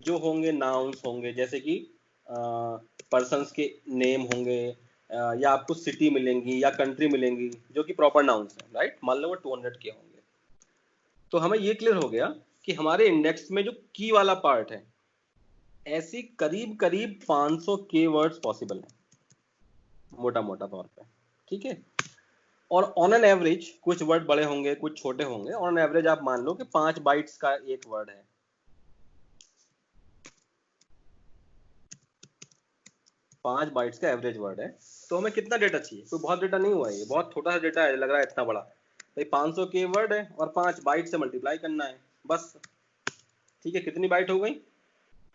जो होंगे नाउन्स होंगे, जैसे कि पर्सन्स के नेम होंगे, या आपको सिटी मिलेंगी या कंट्री मिलेंगी जो कि प्रॉपर नाउन्स हैं, राइट। मान लो वो 200 के होंगे। तो हमें ये क्लियर हो गया कि हमारे इंडेक्स में जो की वाला पार्ट है, ऐसी करीब करीब 500 के वर्ड्स पॉसिबल है, मोटा मोटा तौर पे, ठीक है। और ऑन एन एवरेज कुछ वर्ड बड़े होंगे कुछ छोटे होंगे, ऑन एवरेज आप मान लो कि 5 बाइट्स का एक वर्ड है, 5 बाइट्स का एवरेज वर्ड है। तो हमें कितना डेटा चाहिए, कोई बहुत डेटा नहीं हुआ है, ये बहुत छोटा सा डेटा है, लग रहा है इतना बड़ा। भाई 500 के वर्ड है और 5 बाइट से मल्टीप्लाई करना है बस, ठीक है। कितनी बाइट हो गई,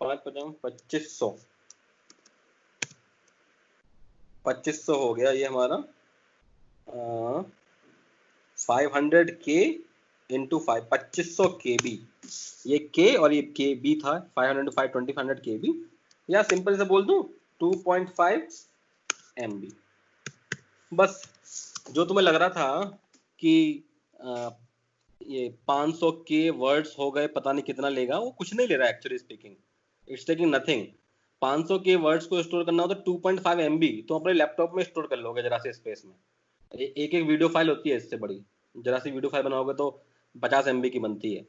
5 2500, 2500 हो गया ये हमारा 500 के इंटू 5, 2500 के बी। ये के और ये के बी था, 500 5 2500 के बी, या सिंपल से बोल दूं 2.5 MB। बस जो तुम्हें लग रहा था कि ये 500 के वर्ड्स हो गए, पता नहीं कितना लेगा, वो कुछ नहीं ले रहा है actually speaking, it's taking nothing. 500 के वर्ड्स को स्टोर करना हो तो 2.5 MB तो अपने लैपटॉप में स्टोर कर लोगे जरा से स्पेस में। एक एक वीडियो फाइल होती है इससे बड़ी, जरा सी वीडियो फाइल बनाओगे तो 50 MB की बनती है।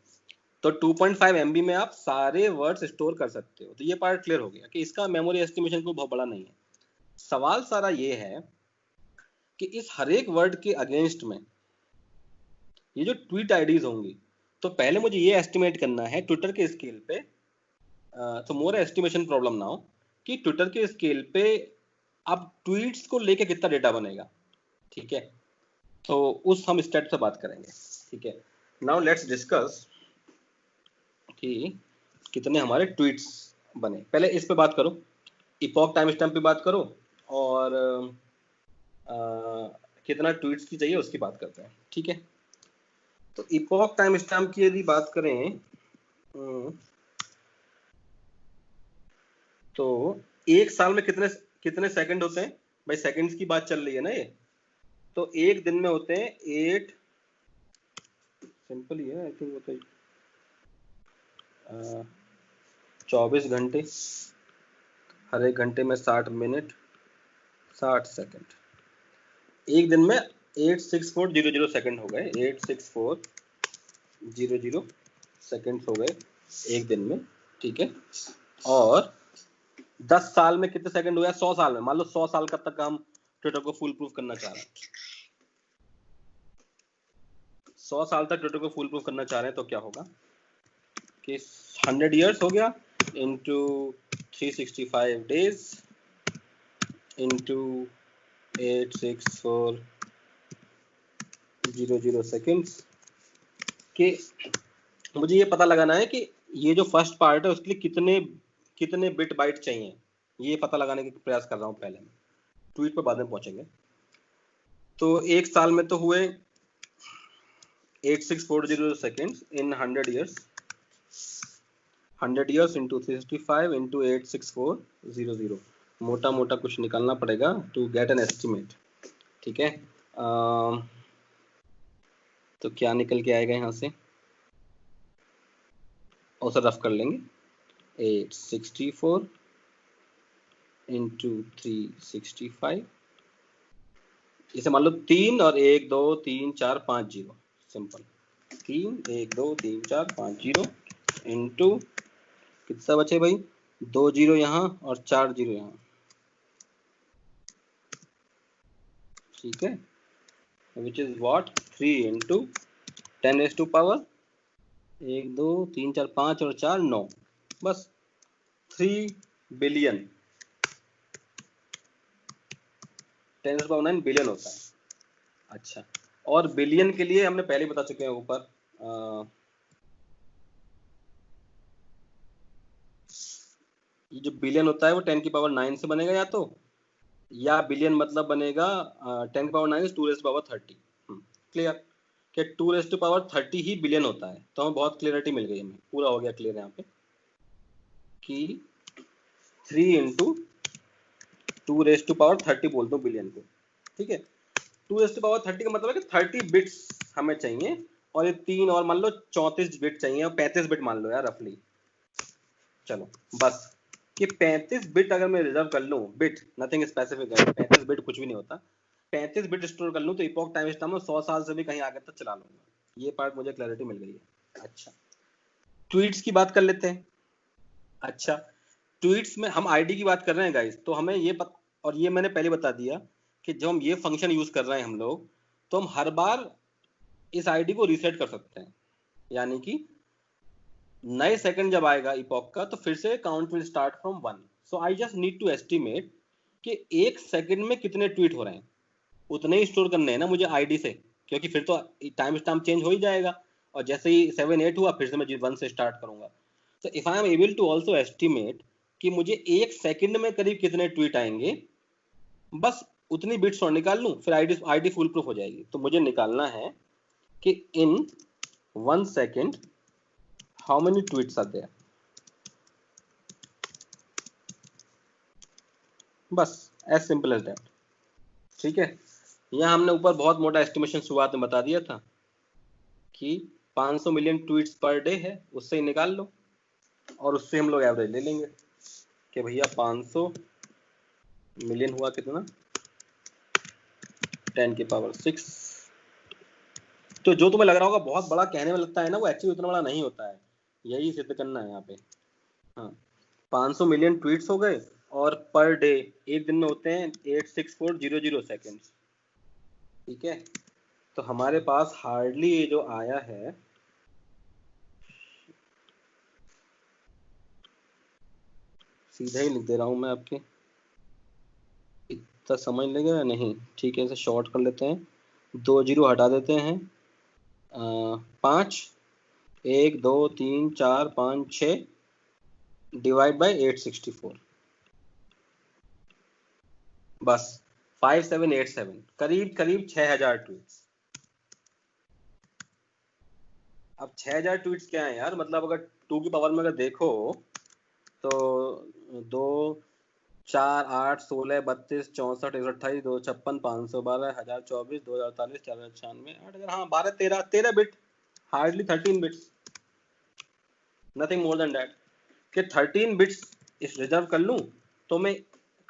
तो 2.5 MB में आप सारे वर्ड्स स्टोर कर सकते हो। तो ये पार्ट क्लियर हो गया कि इसका मेमोरी एस्टिमेशन कोई बहुत बड़ा नहीं है। सवाल सारा ये है कि इस हर एक वर्ड के अगेंस्ट में ये जो ट्वीट आईडीज होंगी, तो पहले मुझे ये एस्टिमेट करना है ट्विटर के स्केल पे, तो मोर एस्टिमेशन प्रॉब्लम ना हो कि ट्विटर के स्केल पे अब ट्वीट्स को लेके कितना डेटा बनेगा, ठीक है। तो उस हम स्टेट से बात करेंगे, ठीक है। नाउ लेट्स डिस्कस कि कितने हमारे ट्वीट्स बने। पहले इस पे बात करो, इपॉक टाइम स्टैम्प पे बात करो, और कितना ट्वीट्स की चाहिए उसकी बात करते हैं, ठीक है। तो इपॉक टाइम स्टैम्प की यदि बात करें तो एक साल में कितने कितने सेकंड होते हैं भाई, सेकंड्स की बात चल रही है ना ये। तो एक दिन में होते हैं 8, सिंपल ही है आई थिंक, होता है 24 घंटे, हर एक घंटे में 60 मिनट 60 सेकंड। एक दिन में 86400 सेकंड हो गए, 86400 सेकंड हो गए एक दिन में, ठीक है। और 10 साल में कितने सेकंड हुआ, 100 साल में, मान लो 100 साल तक हम ट्विटर को फुल प्रूफ करना चाह रहे हैं, 100 साल तक ट्विटर को फुल प्रूफ करना चाह रहे हैं, तो क्या होगा कि 100 इयर्स हो गया इंटू 365 डेज इंटू 86400 सेकेंड्स के। मुझे ये पता लगाना है कि ये जो फर्स्ट पार्ट है उसके लिए कितने बिट बाइट चाहिए, ये पता लगाने का प्रयास कर रहा हूँ पहले। ट्वीट पर बाद में पहुंचेंगे। तो एक साल में तो हुए 8640 seconds in 100 years, 100 years into 365 into 86400, मोटा मोटा कुछ निकालना पड़ेगा टू गेट एन एस्टिमेट, ठीक है। तो क्या निकल के आएगा यहाँ से, और रफ कर लेंगे, 864 इंटू 365, इसे मान लो 3 और 1 2 3 4 5 0, सिंपल 3 1 2 3 4 5 0 इंटू कितना बचे भाई, 2 0 यहाँ और 4 0 यहाँ, ठीक है। Which is what 3 into 10 raise to power 1 2 3 4 5 और 4 9, बस 3 billion, 10 raise to power 9 billion होता है। अच्छा, और बिलियन के लिए हमने पहले बता चुके हैं ऊपर, ये जो बिलियन होता है वो 10 की पावर 9 से बनेगा, या बिलियन मतलब बनेगा 10 की power 9 2 raise to power 30, clear कि 2 रेज़ टू पावर 30 ही बिलियन होता है। तो हमें बहुत क्लियरिटी मिल गई, हमें पूरा हो गया क्लियर यहाँ पे। कि 3 इंटू 2⁻30 बोलता हूँ बिलियन को, ठीक है। 2⁻30 का मतलब है कि 30 बिट्स हमें चाहिए, और ये 3 और मान लो 34 बिट चाहिए, और 35 बिट मान लो यार रफली। चलो बस कि 35 बिट अगर मैं रिजर्व कर लूँ, बिट नथिंग स्पेसिफिक है, 35 बिट कुछ भी नहीं होता, 35 बिट स्टोर कर लूँ तो इपॉक टाइम स्टैम्प में 100 साल से भी कहीं आगे तक चला लूंगा। ये पार्ट मुझे क्लैरिटी मिल गई है। अच्छा, ट्वीट्स की बात कर लेते हैं। अच्छा, ट्वीट्स में हम आईडी की बात कर रहे हैं गाइस, तो हमें ये और ये मैंने पहले बता दिया कि जब हम ये फंक्शन यूज कर रहे हैं हम लोग, तो हम हर बार इस आईडी को रीसेट कर सकते हैं, यानी कि नए सेकंड जब आएगा इपॉक का तो फिर से count will start from 1। So I just need to estimate कि एक सेकंड में कितने ट्वीट हो रहे हैं, उतने ही स्टोर करने हैं ना मुझे आईडी से, क्योंकि फिर तो टाइम स्टैम्प चेंज हो ही जाएगा, और जैसे ही 7-8 हुआ फिर से मैं 1 से स्टार्ट करूंगा। तो if I am able to also estimate कि मुझे एक सेकंड में करीब कितने ट्वीट आएंगे, बस उतनी बिट्स और निकाल लूं, फिर आईडी फुल प्रूफ हो जाएगी। तो मुझे निकालना है कि in 1 second how many tweets are there, बस एज सिंपल एज दैट, ठीक है। यहाँ हमने ऊपर बहुत मोटा एस्टिमेशन शुरुआत में बता दिया था कि 500 मिलियन ट्वीट्स पर डे है, उससे ही निकाल लो, और उससे हम लोग एवरेज ले लेंगे कि भैया 500 मिलियन हुआ कितना, 10⁻6। तो जो तुम्हें लग रहा होगा बहुत बड़ा कहने में लगता है ना, वो एक्चुअली उतना बड़ा नहीं होता है, यही सिद्ध करना है यहाँ पे। हाँ, 500 मिलियन ट्वीट्स हो गए, और पर डे एक दिन में होते हैं 86400 सेकेंड्स, ठीक है। तो हमारे पास हार्डली ये जो आया है, सीधा ही लिख दे रहा हूं मैं आपके, इतना समझ लेंगे या नहीं, ठीक है, इसे शॉर्ट कर लेते हैं, 2 जीरो हटा देते हैं, 5, 1 2 3 4 5 6 डिवाइड बाय 864, बस 5787, करीब करीब 6000 ट्वीट्स। अब 6000 ट्वीट्स क्या है यार, मतलब अगर 2 की पावर में अगर देखो तो 2 4 8 16 32 64 128 2 56 512 1024 2048 4096 8000, हाँ 12 13 bit, hardly 13 bits, nothing more than that. कि 13 बिट्स इस रिजर्व कर लूं तो मैं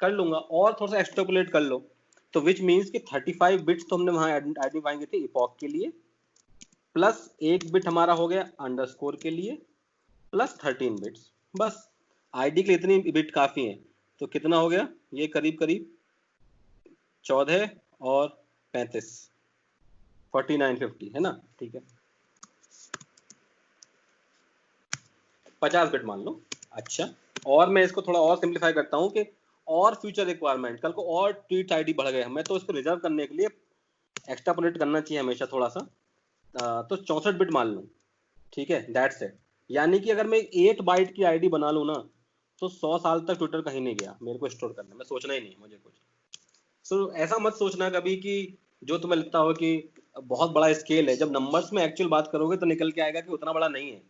कर लूंगा, और थोड़ा सा एक्सट्रापोलेट कर लो, तो विच मीन्स कि 35 बिट्स तो हमने वहां आइडेंटिफाई किए थे इपॉक के लिए, प्लस 1 बिट हमारा हो गया अंडरस्कोर के लिए, प्लस 13 बिट्स, बस आईडी के लिए इतनी बिट काफी है। तो कितना हो गया ये, करीब करीब 14 और 35, 4950 है ना, ठीक है, 50 बिट मान लो। अच्छा, और मैं इसको थोड़ा और सिंप्लीफाई करता हूँ कि और फ्यूचर रिक्वायरमेंट, कल को और ट्वीट आईडी बढ़ गए हमें, तो इसको रिजर्व करने के लिए एक्स्ट्रापोलेट करना चाहिए हमेशा थोड़ा सा, तो 64 बिट मान लूँ, ठीक है, दैट्स इट। यानी कि अगर मैं 8 बाइट की आईडी बना लूँ ना, तो 100 साल तक ट्विटर कहीं नहीं गया मेरे को स्टोर करने में, सोचना ही नहीं मुझे कुछ। सो ऐसा मत सोचना कभी कि जो तुम्हें लगता हो कि बहुत बड़ा स्केल है, जब नंबर्स में एक्चुअल बात करोगे तो निकल के आएगा कि उतना बड़ा नहीं है।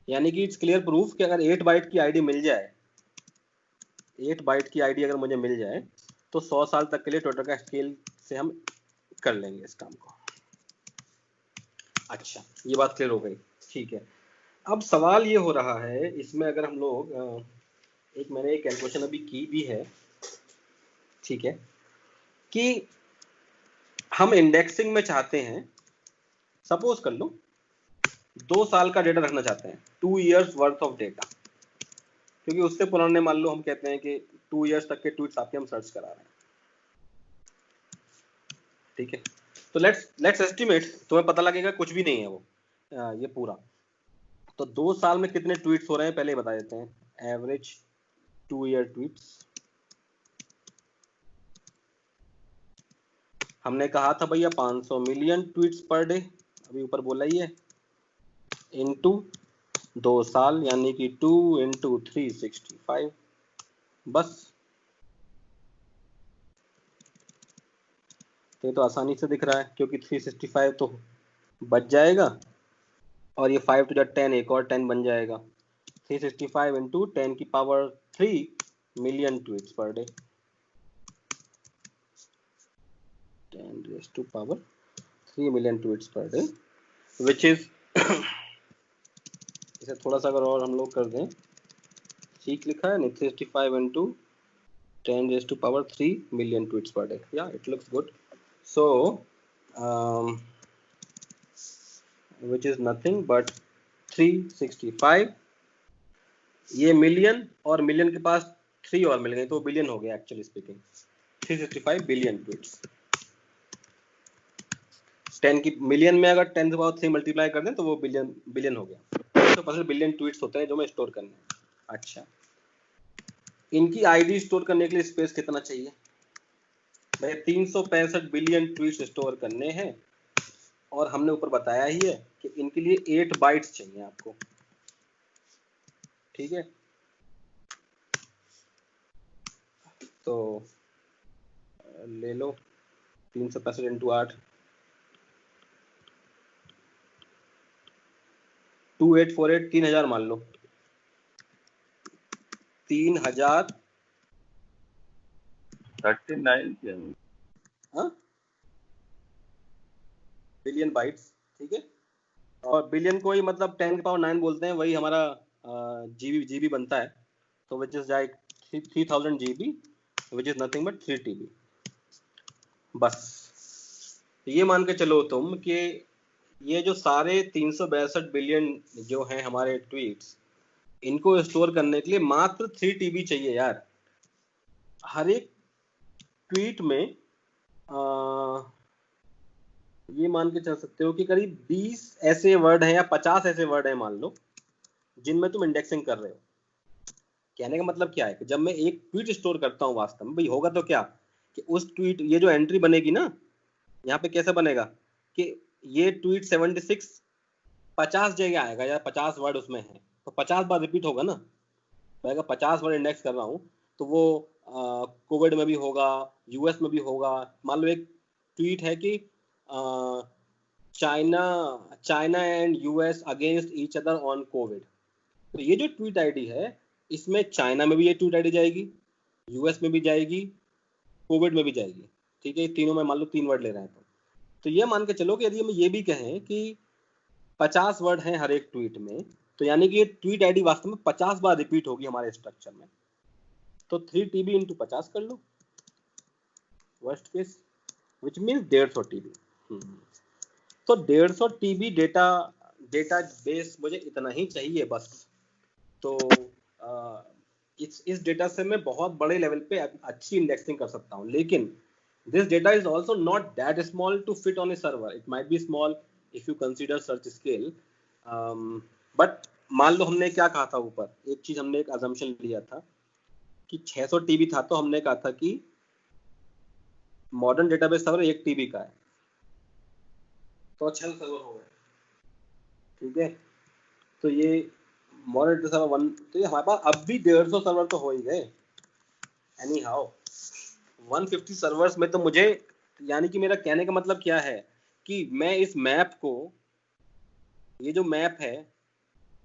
यानी कि इट्स क्लियर प्रूफ कि अगर 8 बाइट की आईडी मिल जाए, 8 बाइट की आईडी अगर मुझे मिल जाए, तो 100 साल तक के लिए ट्विटर का स्केल से हम कर लेंगे इस काम को। अच्छा, ये बात क्लियर हो गई, ठीक है। अब सवाल ये हो रहा है इसमें, अगर हम लोग मैंने एक कैलकुलेशन अभी की भी है, ठीक है, कि हम इंडेक्सिंग में चाहते हैं, सपोज कर लो 2 साल का डेटा रखना चाहते हैं, 2 years वर्थ ऑफ डेटा, क्योंकि उससे पुराने मान लो हम कहते हैं कि 2 years तक के ट्वीट्स आपके हम सर्च करा रहे हैं, ठीक है। तो लेट्स एस्टिमेट, तुम्हें पता लगेगा कुछ भी नहीं है वो ये पूरा। तो 2 साल में कितने ट्वीट्स हो रहे हैं पहले बता देते हैं, एवरेज 2 year ट्वीट्स, हमने कहा था भैया 500 मिलियन ट्वीट्स पर डे, अभी ऊपर बोला ही है, इनटू 2 साल यानी कि 2 इंटू 365, बस। तो ये तो आसानी से दिख रहा है, क्योंकि 365 तो बच जाएगा, और ये 5 to the 10 एक और 10 बन जाएगा, 365 into 10 की power 3 million tweets per day, 10 raised to power 3 million tweets per day, which is इसे थोड़ा सा अगर और हम लोग कर दें, ठीक लिखा है नहीं, 365 into 10 raised to power 3 million tweets per day. Yeah, it looks good. So which is nothing but 365, ये मिलियन और मिलियन के पास 3 और मिल गए तो बिलियन हो गया एक्चुअली स्पीकिंग, 365 बिलियन ट्वीट्स। 10 की मिलियन में अगर 10 से पावर 3 मल्टीप्लाई कर दें तो वो बिलियन हो गया। तो पता बिलियन ट्वीट्स होते हैं जो मैं स्टोर करने हैं। अच्छा, इनकी आईडी स्टोर करने के लिए स्पेस कितना चाहिए भाई? 365 बिलियन ट्वीट्स स्टोर करने हैं और हमने ऊपर बताया ही है कि इनके लिए 8 बाइट्स चाहिए आपको, ठीक है। तो ले लो 365 इंटू 8, 2848, 3000 मान लो, 3000 39 बिलियन बाइट्स, ठीक है। और बिलियन को ही मतलब 10 की पावर 9 बोलते हैं, वही हमारा जीबी बनता है। तो which is like 3000 GB, which is nothing but 3 TB. बस ये मान के चलो तुम कि ये जो सारे 362 बिलियन जो हैं हमारे ट्वीट्स, इनको स्टोर करने के लिए मात्र 3 टीबी चाहिए यार। हर एक ट्वीट में ये मान के चल सकते हो कि करीब 20 ऐसे वर्ड हैं या 50 ऐसे वर्ड हैं मान लो, जिनमें तुम इंडेक्सिंग कर रहे हो। कहने का मतलब क्या है कि जब मैं एक ट्वीट स्टोर करता हूँ वास्तव में भाई होगा तो क्या कि उस ट्वीट, ये जो एंट्री बनेगी ना यहाँ पे कैसे बनेगा कि ये ट्वीट 76 50 जगह आएगा या 50 वर्ड उसमें है तो 50 बार रिपीट होगा ना। मैं अगर 50 वर्ड इंडेक्स कर रहा हूँ तो वो कोविड में भी होगा, यूएस में भी होगा। मान लो एक ट्वीट है कि China and US against each other on Covid, तो ये जो ट्वीट आईडी है इसमें चाइना में भी ये ट्वीट आईडी जाएगी, यूएस में भी जाएगी, कोविड में भी जाएगी, ठीक है। तीनों में मान लो 3 वर्ड ले रहे हैं तो ये मान के चलो कि यदि हम ये भी कहें कि 50 वर्ड हैं हर एक ट्वीट में, तो यानी कि ये ट्वीट आईडी वास्तव में 50 बार रिपीट होगी हमारे स्ट्रक्चर में। तो 3 टीबी इंटू 50 कर लो, worst case, which means 150 TB. तो 150 टीबी डेटा बेस मुझे इतना ही चाहिए बस। तो इस डेटा से मैं बहुत बड़े लेवल पे अच्छी इंडेक्सिंग कर सकता हूँ, लेकिन this data is also not that small to fit on a server. It might be small if you consider search scale, but मान लो हमने क्या कहा था ऊपर, एक चीज हमने एक assumption लिया था कि 600 टीबी था, तो हमने कहा था कि मॉडर्न डेटाबेस सर्वर 1 टीबी का है, तो 600 सर्वर हो गए, ठीक है। तो ये मॉडर्न डेटा सर्वर 1, तो ये हमारे पास अब भी 150 सर्वर तो हो ही गए एनी हाउ। 150 सर्वर्स में तो मुझे, यानी कि मेरा कहने का मतलब क्या है कि मैं इस मैप को, ये जो मैप है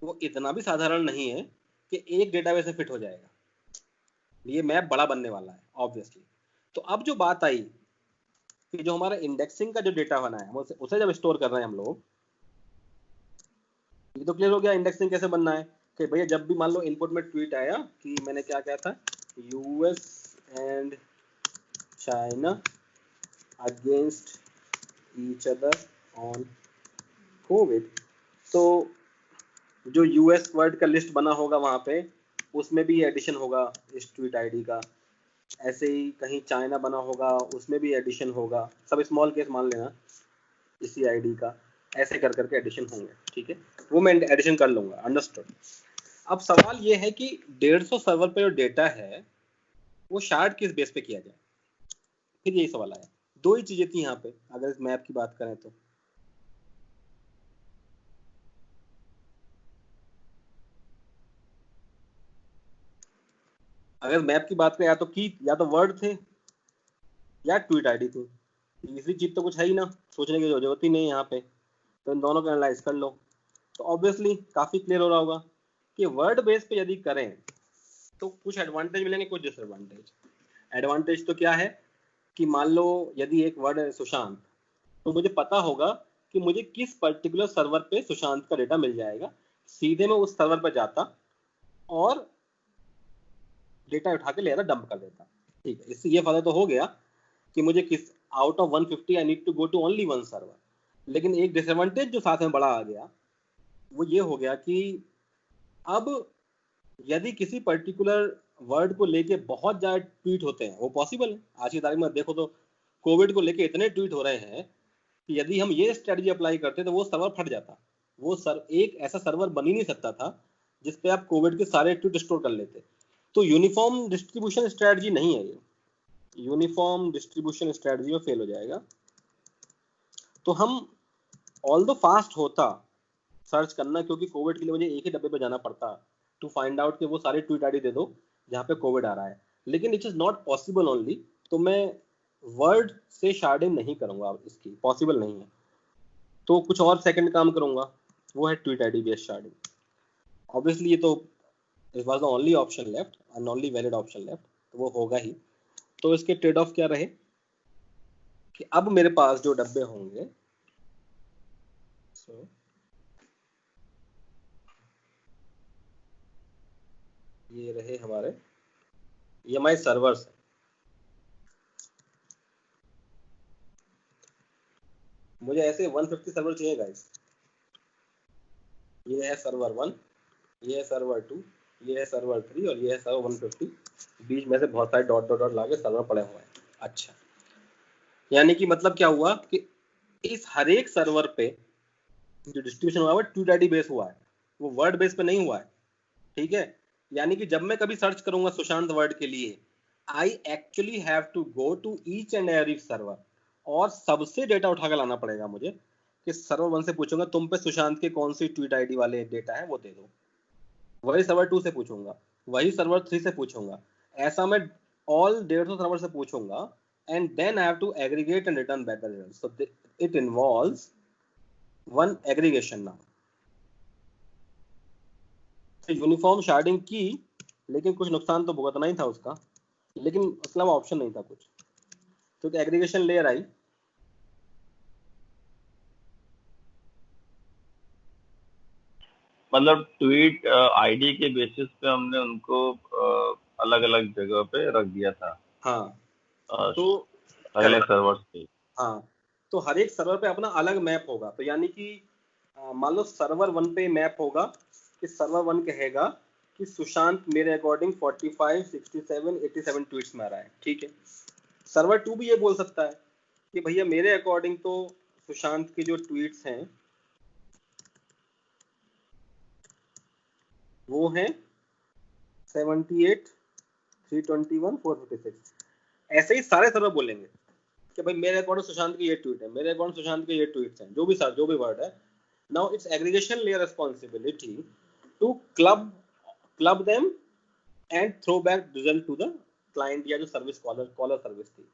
वो इतना भी साधारण नहीं है कि एक डेटाबेस में फिट हो जाएगा। ये मैप बड़ा बनने वाला है ऑब्वियसली। तो अब जो बात आई कि जो हमारा इंडेक्सिंग का जो डेटा बना है उसे जब स्टोर कर रहे हैं हम लोग, ये तो क्लियर हो गया इंडेक्सिंग कैसे बनना है कि भैया जब भी मान लो इनपुट में ट्वीट आया कि मैंने क्या कहा था, US and China against each other on Covid, तो जो यूएस वर्ड का लिस्ट बना होगा वहां पे उसमें भी एडिशन होगा इस ट्वीट आईडी का। ऐसे ही कहीं चाइना बना होगा उसमें भी एडिशन होगा, सब स्मॉल केस मान लेना इसी आईडी का, ऐसे कर करके एडिशन होंगे, ठीक है। वो मैं एडिशन कर लूंगा, अंडरस्टूड। अब सवाल ये है कि 150 सर्वर पे जो डेटा है वो शार्ड किस बेस पे किया जाए, फिर यही सवाल आया। 2 ही चीजें थी यहाँ पे अगर इस मैप की बात करें तो। अगर मैप की बात करें या तो वर्ड थे या ट्वीट आईडी थी, तीसरी चीज तो कुछ है ही ना, सोचने की जरूरत ही नहीं है यहाँ पे। तो इन दोनों को एनालाइज कर लो तो ऑब्वियसली काफी क्लियर हो रहा होगा कि वर्ड बेस पे यदि करें तो कुछ एडवांटेज मिलेंगे, कुछ डिसएडवांटेज। एडवांटेज तो क्या है कि मान लो यदि एक वर्ड है सुशांत, तो मुझे पता होगा कि मुझे किस पर्टिकुलर सर्वर पे सुशांत का डेटा मिल जाएगा, सीधे मैं उस सर्वर पर जाता और डेटा उठा के ले आता, डंप कर देता। ठीक है, इससे ये फायदा तो हो गया कि मुझे किस out of 150 I need to go to only one server. लेकिन एक डिसएडवांटेज जो साथ में बड़ा आ गया वो ये हो गया कि अब यदि किसी पर्टिकुलर वर्ड को लेके बहुत ज्यादा ट्वीट होते हैं, वो पॉसिबल है आज की तारीख में, देखो तो कोविड को लेके इतने ट्वीट हो रहे हैं कि यदि हम ये स्ट्रेटजी अप्लाई करते तो वो सर्वर फट जाता। एक ऐसा सर्वर बन ही नहीं सकता था जिसपे आप कोविड के सारे ट्वीट स्टोर कर लेते। तो यूनिफॉर्म डिस्ट्रीब्यूशन स्ट्रेटजी नहीं है ये, यूनिफॉर्म डिस्ट्रीब्यूशन स्ट्रेटजी में फेल हो जाएगा। तो हम ऑल द फास्ट होता सर्च करना, क्योंकि कोविड के लिए मुझे एक ही डब्बे पे जाना पड़ता टू फाइंड आउट कि वो सारे ट्वीट आईडी दे दो जहाँ पे कोविड आ रहा है, लेकिन it is not possible only. तो मैं वर्ड से शार्डिंग नहीं करूंगा, अब इसकी पॉसिबल नहीं है। तो कुछ और सेकंड काम करूंगा, वो है tweet ID based sharding. Obviously ये तो it was the only option left and only valid option left, तो वो होगा ही। तो इसके ट्रेड ऑफ क्या रहे कि अब मेरे पास जो डब्बे होंगे, ये रहे हमारे, ये हमारे सर्वर्स है। मुझे ऐसे 150 सर्वर चाहिए गाइस। ये है सर्वर 1, ये है सर्वर 2, ये है सर्वर 3 और ये है सर्वर 150। बीच में से बहुत सारे डॉट डॉट डॉट लाके सर्वर पड़े हुए हैं। अच्छा, यानी कि मतलब क्या हुआ कि इस हर एक सर्वर पे जो डिस्ट्रीब्यूशन हुआ है वो ट्वीट आईडी बेस हुआ है, वो वर्ड बेस पे नहीं हुआ है। ठीक है, यानी कि जब मैं कभी सर्च करूंगा सुशांत वर्ड के लिए, I actually have to go to each and every server और सबसे डेटा उठा कर लाना पड़ेगा मुझे कि सर्वर 1 से पूछूंगा तुम पे सुशांत के कौन सी ट्वीट आईडी वाले डेटा है वो दे दो, वही सर्वर 2 से पूछूंगा, वही सर्वर 3 से पूछूंगा, ऐसा मैं ऑल 150 सर्वर से पूछूंगा and then I have to aggregate and return back the result. So it involves one aggregation now. Uniform sharding की, लेकिन कुछ नुकसान तो भुगतना ही था उसका, लेकिन उसके अलावा ऑप्शन नहीं था कुछ। तो एग्रीगेशन लेयर आई, मतलब ट्वीट आईडी के बेसिस पे हमने उनको अलग अलग जगह पे रख दिया था। हाँ तो अलग अलग सर्वर्स पे। हाँ, तो हर एक सर्वर पे अपना अलग मैप होगा। तो यानी कि मान लो सर्वर 1 पे मैप होगा कि सर्वर 1 कहेगा कि सुशांत मेरे अकॉर्डिंग 45, 67, 87 ट्वीट्स में आ रहा है। ठीक है, सर्वर 2 भी ये बोल सकता है कि भैया मेरे अकॉर्डिंग तो सुशांत के जो ट्वीट्स हैं वो हैं 78, 321, 456। ऐसे ही सारे सर्वर बोलेंगे कि भाई मेरे अकॉर्डिंग सुशांत के ये ट्वीट है, मेरे अकॉर्डिंग सुशांत के ये ट्वीट्स हैं, जो भी वर्ड है। Now it's aggregation layer responsibility to club them and throw back result to the client या जो सर्विस कॉलर सर्विस थी।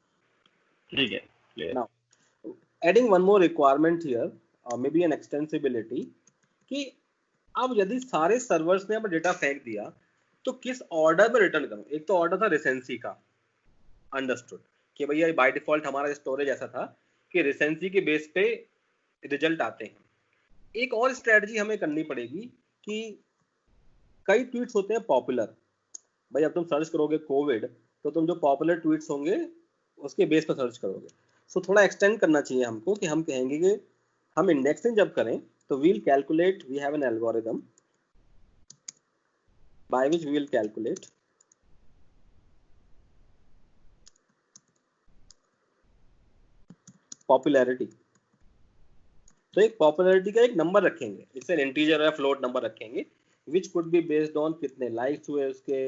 ठीक है। Now adding one more requirement here, maybe an extensibility, कि अब यदि सारे सर्वर्स ने अपना डेटा फेंक दिया तो किस ऑर्डर में रिटर्न करूं। एक तो ऑर्डर था रिसेंसी का, अंडरस्टूड कि भैया बाय डिफॉल्ट हमारा स्टोरेज ऐसा था कि रिसेंसी के बेस पे रिजल्ट आते हैं। एक और स्ट्रेटजी हमें करनी पड़ेगी कि कई ट्वीट्स होते हैं पॉपुलर, भाई अब तुम सर्च करोगे कोविड तो तुम जो पॉपुलर ट्वीट्स होंगे उसके बेस पर सर्च करोगे। सो थोड़ा एक्सटेंड करना चाहिए हमको कि हम कहेंगे कि हम इंडेक्सिंग जब करें तो we'll calculate, we have an algorithm by which we will calculate popularity. तो एक पॉपुलैरिटी का एक नंबर रखेंगे, इट्स एन इंटीजर या फ्लोट नंबर रखेंगे which could be based on कितने लाइक्स हुए उसके,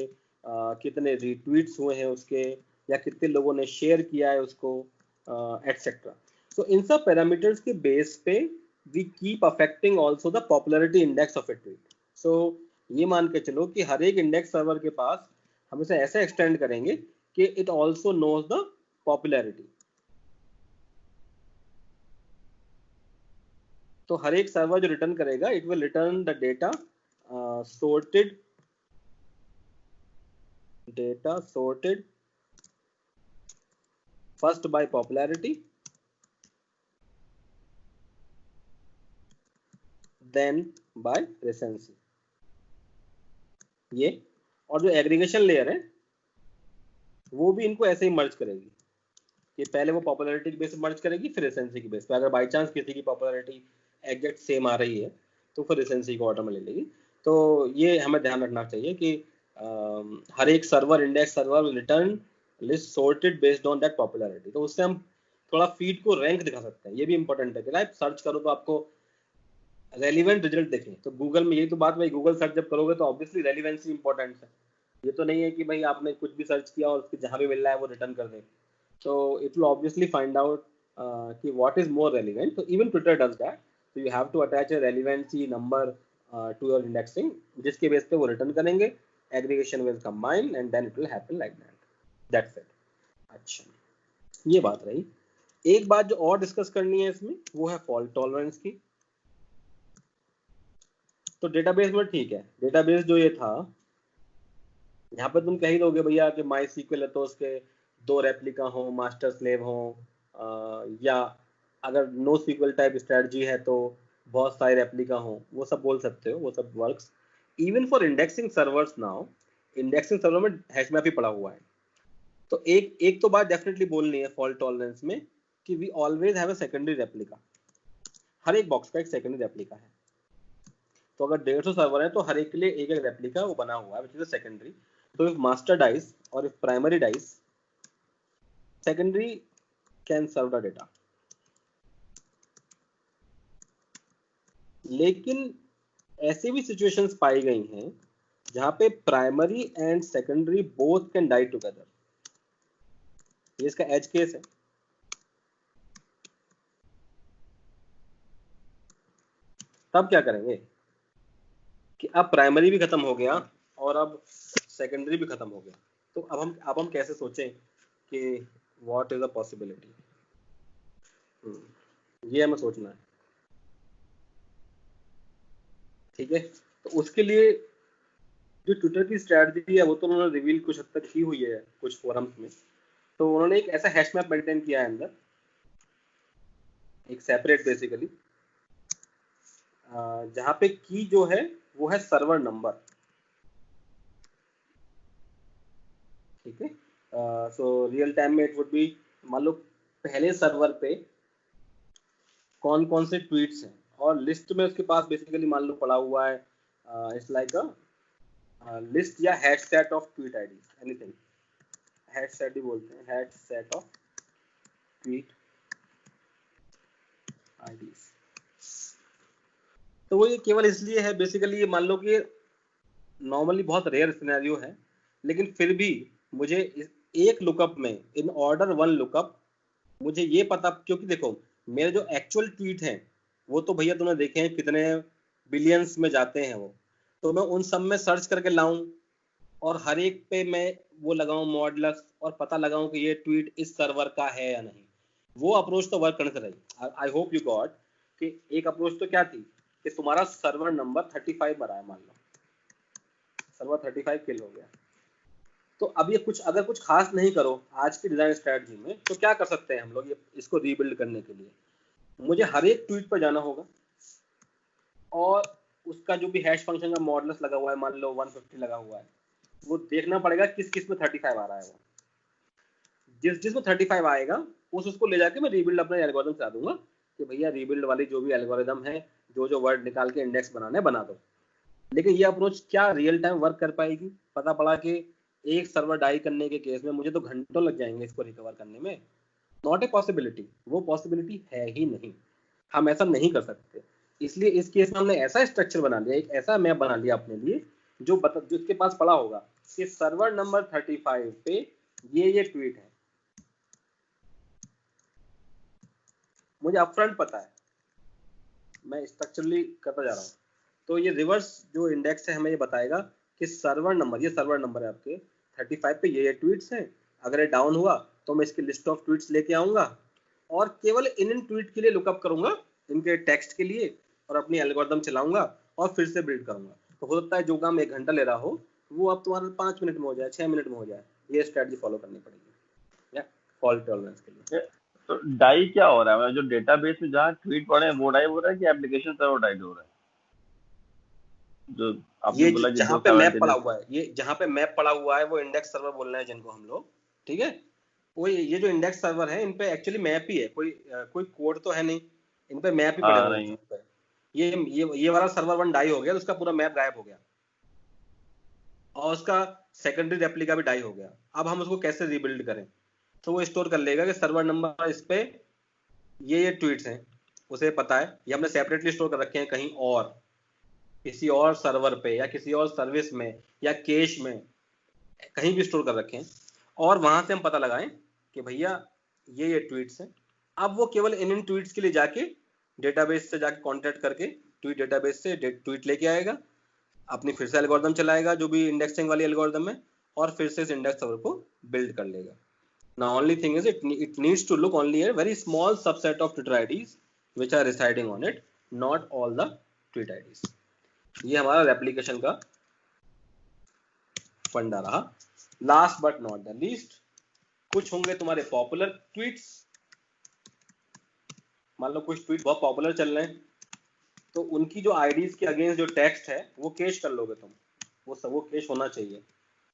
कितने रीट्वीट्स हुए हैं उसके, या कितने लोगों ने शेयर किया है उसको, एटसेट्रा। सो इन सब पैरामीटर्स के बेस पे we keep affecting also the popularity index of a tweet. So ये मान के चलो कि हर एक इंडेक्स सर्वर के पास हम इसे ऐसे एक्सटेंड करेंगे कि it also knows the popularity. तो हर एक सर्वर जो रिटर्न करेगा it will return the data sorted data sorted first by popularity then by recency। ये और जो एग्रीगेशन लेयर है वो भी इनको ऐसे ही मर्ज करेगी कि पहले वो पॉपुलैरिटी के बेस पे मर्ज करेगी फिर रिसेंसी के बेस पे। अगर बाय चांस किसी की पॉपुलैरिटी एग्जैक्ट सेम आ रही है तो फिर रिसेंसी को ऑर्डर में ले लेगी। तो ये हमें ध्यान रखना चाहिए कि हर एक server index server will return list sorted based on that popularity. तो उससे हम थोड़ा फीड को रैंक दिखा सकते हैं। ये भी इंपॉर्टेंट है कि आप सर्च करो तो आपको रेलिवेंट रिजल्ट देखें। तो गूगल में यही तो बात, भाई गूगल सर्च जब करोगे तो ऑब्वियसली रेलिवेंसी इंपॉर्टेंट है। ये तो नहीं है कि भाई आपने कुछ भी सर्च किया और उसके जहाँ भी मिल रहा है वो रिटर्न कर दे। So it will obviously find out what is more relevant. So even Twitter does that. So you have to attach a relevancy number to your indexing, जिसके बेस पे वो रिटर्न करेंगे, aggregation will combine and then it will happen like that. That's it. अच्छा, ये बात रही। एक बात जो और डिस्कस करनी है इसमें वो है फॉल्ट टॉलरेंस की। तो डेटाबेस में ठीक है, डेटाबेस जो ये था यहाँ पे तुम कह ही दोगे भैया कि MySQL है तो उसके 2 रेप्लिका हो, मास्टर स्लेव हो, या अगर नो सीक्वल टाइप स्ट्रेटजी है तो बहुत सारे रेप्लिका हो, वो सब बोल सकते हो, वो सब works. Even for indexing servers now, indexing server में हैश मैप ही पड़ा हुआ है। तो एक तो बात डेफिनेटली बोलनी है फॉल्ट टॉलरेंस में कि we always have a secondary replica. हर एक बॉक्स का एक सेकेंडरी रेप्लिका है। तो अगर 150 सर्वर है तो हर एक के लिए एक एक रेप्लिका वो बना हुआ है विच इज अ सेकेंडरी। तो इफ मास्टर डाइस और if primary dice, secondary can serve the data। लेकिन ऐसी भी सिचुएशंस पाई गई हैं जहां पे primary and secondary both can die together. ये इसका एज केस है। तब क्या करेंगे कि अब प्राइमरी भी खत्म हो गया और अब सेकेंडरी भी खत्म हो गया। तो अब हम कैसे सोचें कि what is the possibility? ये हमें सोचना है, ठीक है। तो उसके लिए जो ट्विटर की स्ट्रैटेजी है वो तो उन्होंने रिवील कुछ हद तक की हुई है कुछ फोरम्स में। तो उन्होंने एक ऐसा हैश मैप मेंटेन किया है अंदर, एक सेपरेट बेसिकली, जहां पे की जो है वो है सर्वर नंबर, ठीक है। सो रियल टाइम में इट वुड बी, मान लो पहले सर्वर पे कौन कौन से ट्वीट्स हैं और लिस्ट में उसके पास बेसिकली मान लो पड़ा हुआ है इट्स लाइक अ लिस्ट या hash set of tweet ID, anything, hash set ही बोलते हैं, hash set of tweet IDs. तो वो ये केवल इसलिए है बेसिकली, मान लो कि नॉर्मली बहुत रेयर सिनेरियो है, लेकिन फिर भी मुझे एक लुकअप में, इन ऑर्डर 1 लुकअप, मुझे ये पता, क्योंकि देखो मेरे जो एक्चुअल ट्वीट हैं वो तो भैया तुमने देखे हैं कितने बिलियंस में जाते हैं वो। तो मैं उन सब में सर्च करके लाऊं और हर एक पे मैं वो लगाऊं मॉडुलस और पता लगाऊं कि ये ट्वीट इस सर्वर का है या नहीं, वो अप्रोच तो वर्क करने से रही। आई होप यू गॉट कि एक अप्रोच तो क्या थी कि तुम्हारा सर्वर नंबर 35 भरा है, मान लो सर्वर 35 किल हो गया। तो अब ये कुछ अगर कुछ खास नहीं करो आज की डिजाइन स्ट्रेटजी में, तो क्या कर सकते हैं हम लोग इसको रीबिल्ड करने के लिए? मुझे हर एक ट्वीट पर जाना होगा और उसका जो भी हैश फंक्शन का मॉडुलस लगा हुआ है, मान लो 150 लगा हुआ है, वो देखना पड़ेगा किस किस में 35 आ रहा है। वो जिसमें 35 आएगा उसको ले जाके मैं रीबिल्ड अपने एल्गोरिथम चला दूंगा कि भैया रीबिल्ड वाली जो भी एल्गोरिथम है, जो वर्ड निकाल के इंडेक्स बनाने बना दो। लेकिन ये अप्रोच क्या रियल टाइम वर्क कर पाएगी? पता पड़ा कि एक सर्वर डाई करने के केस में मुझे तो घंटों लग जाएंगे इसको रिकवर करने में। नॉट ए पॉसिबिलिटी, वो पॉसिबिलिटी है ही नहीं, हम ऐसा नहीं कर सकते। इसलिए इस केस में हमने ऐसा स्ट्रक्चर बना लिया, एक ऐसा मैप बना लिया अपने लिए जो जिसके पास पड़ा होगा कि सर्वर नंबर 35 पे ये ट्वीट है, मुझे अपफ्रंट पता है, मैं स्ट्रक्चरली करता जा रहा हूँ। तो ये रिवर्स जो इंडेक्स है हमें ये बताएगा कि सर्वर नंबर, ये सर्वर नंबर है आपके 35 पे, ये ट्वीट्स हैं, अगर ये डाउन हुआ तो मैं इसकी लिस्ट ऑफ ट्वीट्स लेके आऊंगा और केवल इन ट्वीट के लिए लुकअप करूंगा, इनके टेक्स्ट के लिए, और अपनी एल्गोरिथम चलाऊंगा और फिर से बिल्ड करूंगा। तो हो सकता है जो काम 1 घंटा ले रहा हो वो अब तुम्हारा 5 मिनट में हो जाए, 6 मिनट में हो जाए। ये स्ट्रेटजी फॉलो करनी पड़ेगी या फॉल्ट टॉलरेंस के लिए। तो डाई क्या हो रहा है, मतलब जो डेटाबेस में जहाँ ट्वीट पड़े हैं वो डाई हो रहा है कि एप्लीकेशन सर्वर डाई हो रहा है? जो आपने ये बोला कि जहाँ 2 पे मैप पड़ा simultaneous हुआ है, ये जहाँ पे मैप पड़ा हुआ है वो इंडेक्स सर्वर बोल रहे हैं जिनको हम लोग, ठीक है। वो ये जो इंडेक्स सर्वर है इन पे एक्चुअली मैप ही है, कोई कोड तो है नहीं, इन पे मैप ही पड़े हुए नहीं हैं। ये वाला सर्वर 1 डाई हो गया तो उसका पूरा मैप गायब हो गया और उसका सेकेंडरी रेप्लिका भी डाई हो गया। अब हम उसको कैसे रीबिल्ड करें? तो वो स्टोर कर लेगा कि सर्वर नंबर इस पे ये ट्वीट्स हैं, उसे पता है, ये हमने सेपरेटली स्टोर कर रखे हैं कहीं और, किसी और सर्वर पे या किसी और सर्विस में या कैश में, कहीं भी स्टोर कर रखे हैं। और वहां से हम पता लगाएं कि भैया ये ट्वीट्स हैं। अब वो केवल इन ट्वीट्स के लिए जाके डेटाबेस से जाके कांटेक्ट करके ट्वीट डेटाबेस से ट्वीट लेके आएगा, अपनी फिर से एल्गोरिथम चलाएगा जो भी इंडेक्सिंग वाली एल्गोरिथम है, और फिर से इस इंडेक्स सर्वर को बिल्ड कर लेगा। Now only thing is it needs to look only a very small subset of Twitter IDs which are residing on it, not all the tweet IDs. ये हमारा रेप्लिकेशन का फंडा रहा। Last but not the least, कुछ होंगे तुम्हारे popular tweets. मान लो कुछ ट्वीट बहुत पॉपुलर चल रहे हैं, तो उनकी जो आईडीज के अगेंस्ट जो टेक्स्ट है वो कैश कर लोगे तुम, वो कैश होना चाहिए।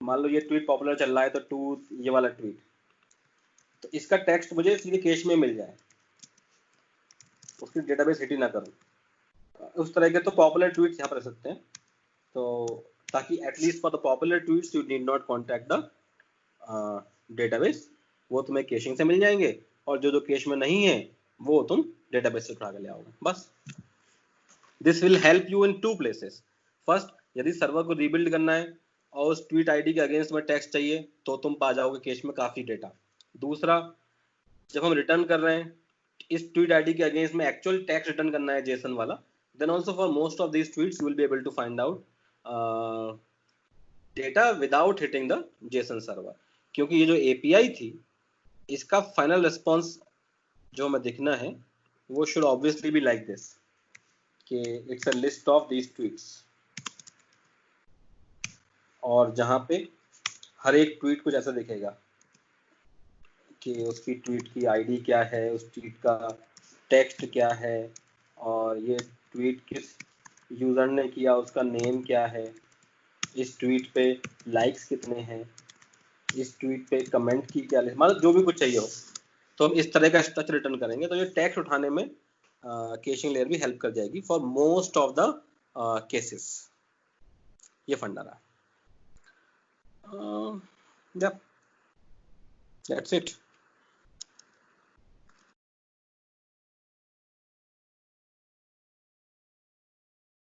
मान लो ये ट्वीट पॉपुलर चल रहा है तो ये वाला ट्वीट, तो इसका टेक्स्ट मुझे सीधे कैश में मिल जाए, उसकी डेटाबेस हिट ही ना करूं। उस तरह के तो पॉपुलर ट्वीट्स यहाँ पर रख सकते हैं, तो ताकि at least for the popular tweets you need not contact the database, वो तुम्हें कैशिंग से मिल जाएंगे, और जो कैश में नहीं है वो तुम डेटाबेस से उठा के ले आओगे। बस this will help you in 2 places. First, यदि सर्वर को रीबिल्ड करना है और उस ट्वीट आईडी के अगेंस्ट में टेक्स्ट चाहिए तो तुम पा जाओगे कैश में काफी डेटा। दूसरा, जब हम रिटर्न कर रहे हैं इस ट्वीट आईडी के अगेंस्ट में एक्चुअल टेक्स्ट रिटर्न करना है जेसन वाला, then also for most of these tweets you will be able to find out data without hitting the JSON server, क्योंकि ये जो एपीआई थी इसका फाइनल रिस्पॉन्स जो हमें दिखना है वो should obviously be like this, कि it's a list of these tweets, और जहां पे हर एक ट्वीट कुछ ऐसा दिखेगा कि उसकी ट्वीट की आईडी क्या है, उस ट्वीट का टेक्स्ट क्या है, और ये ट्वीट किस यूजर ने किया, उसका नेम क्या है, इस ट्वीट पे लाइक्स कितने हैं, इस ट्वीट पे कमेंट की क्या लिस्ट, मतलब जो भी कुछ चाहिए हो, तो हम इस तरह का स्ट्रक्चर रिटर्न करेंगे। तो ये टेक्स्ट उठाने में कैशिंग लेयर भी हेल्प कर जाएगी for most of the cases. ये फंडा रहा। That's it.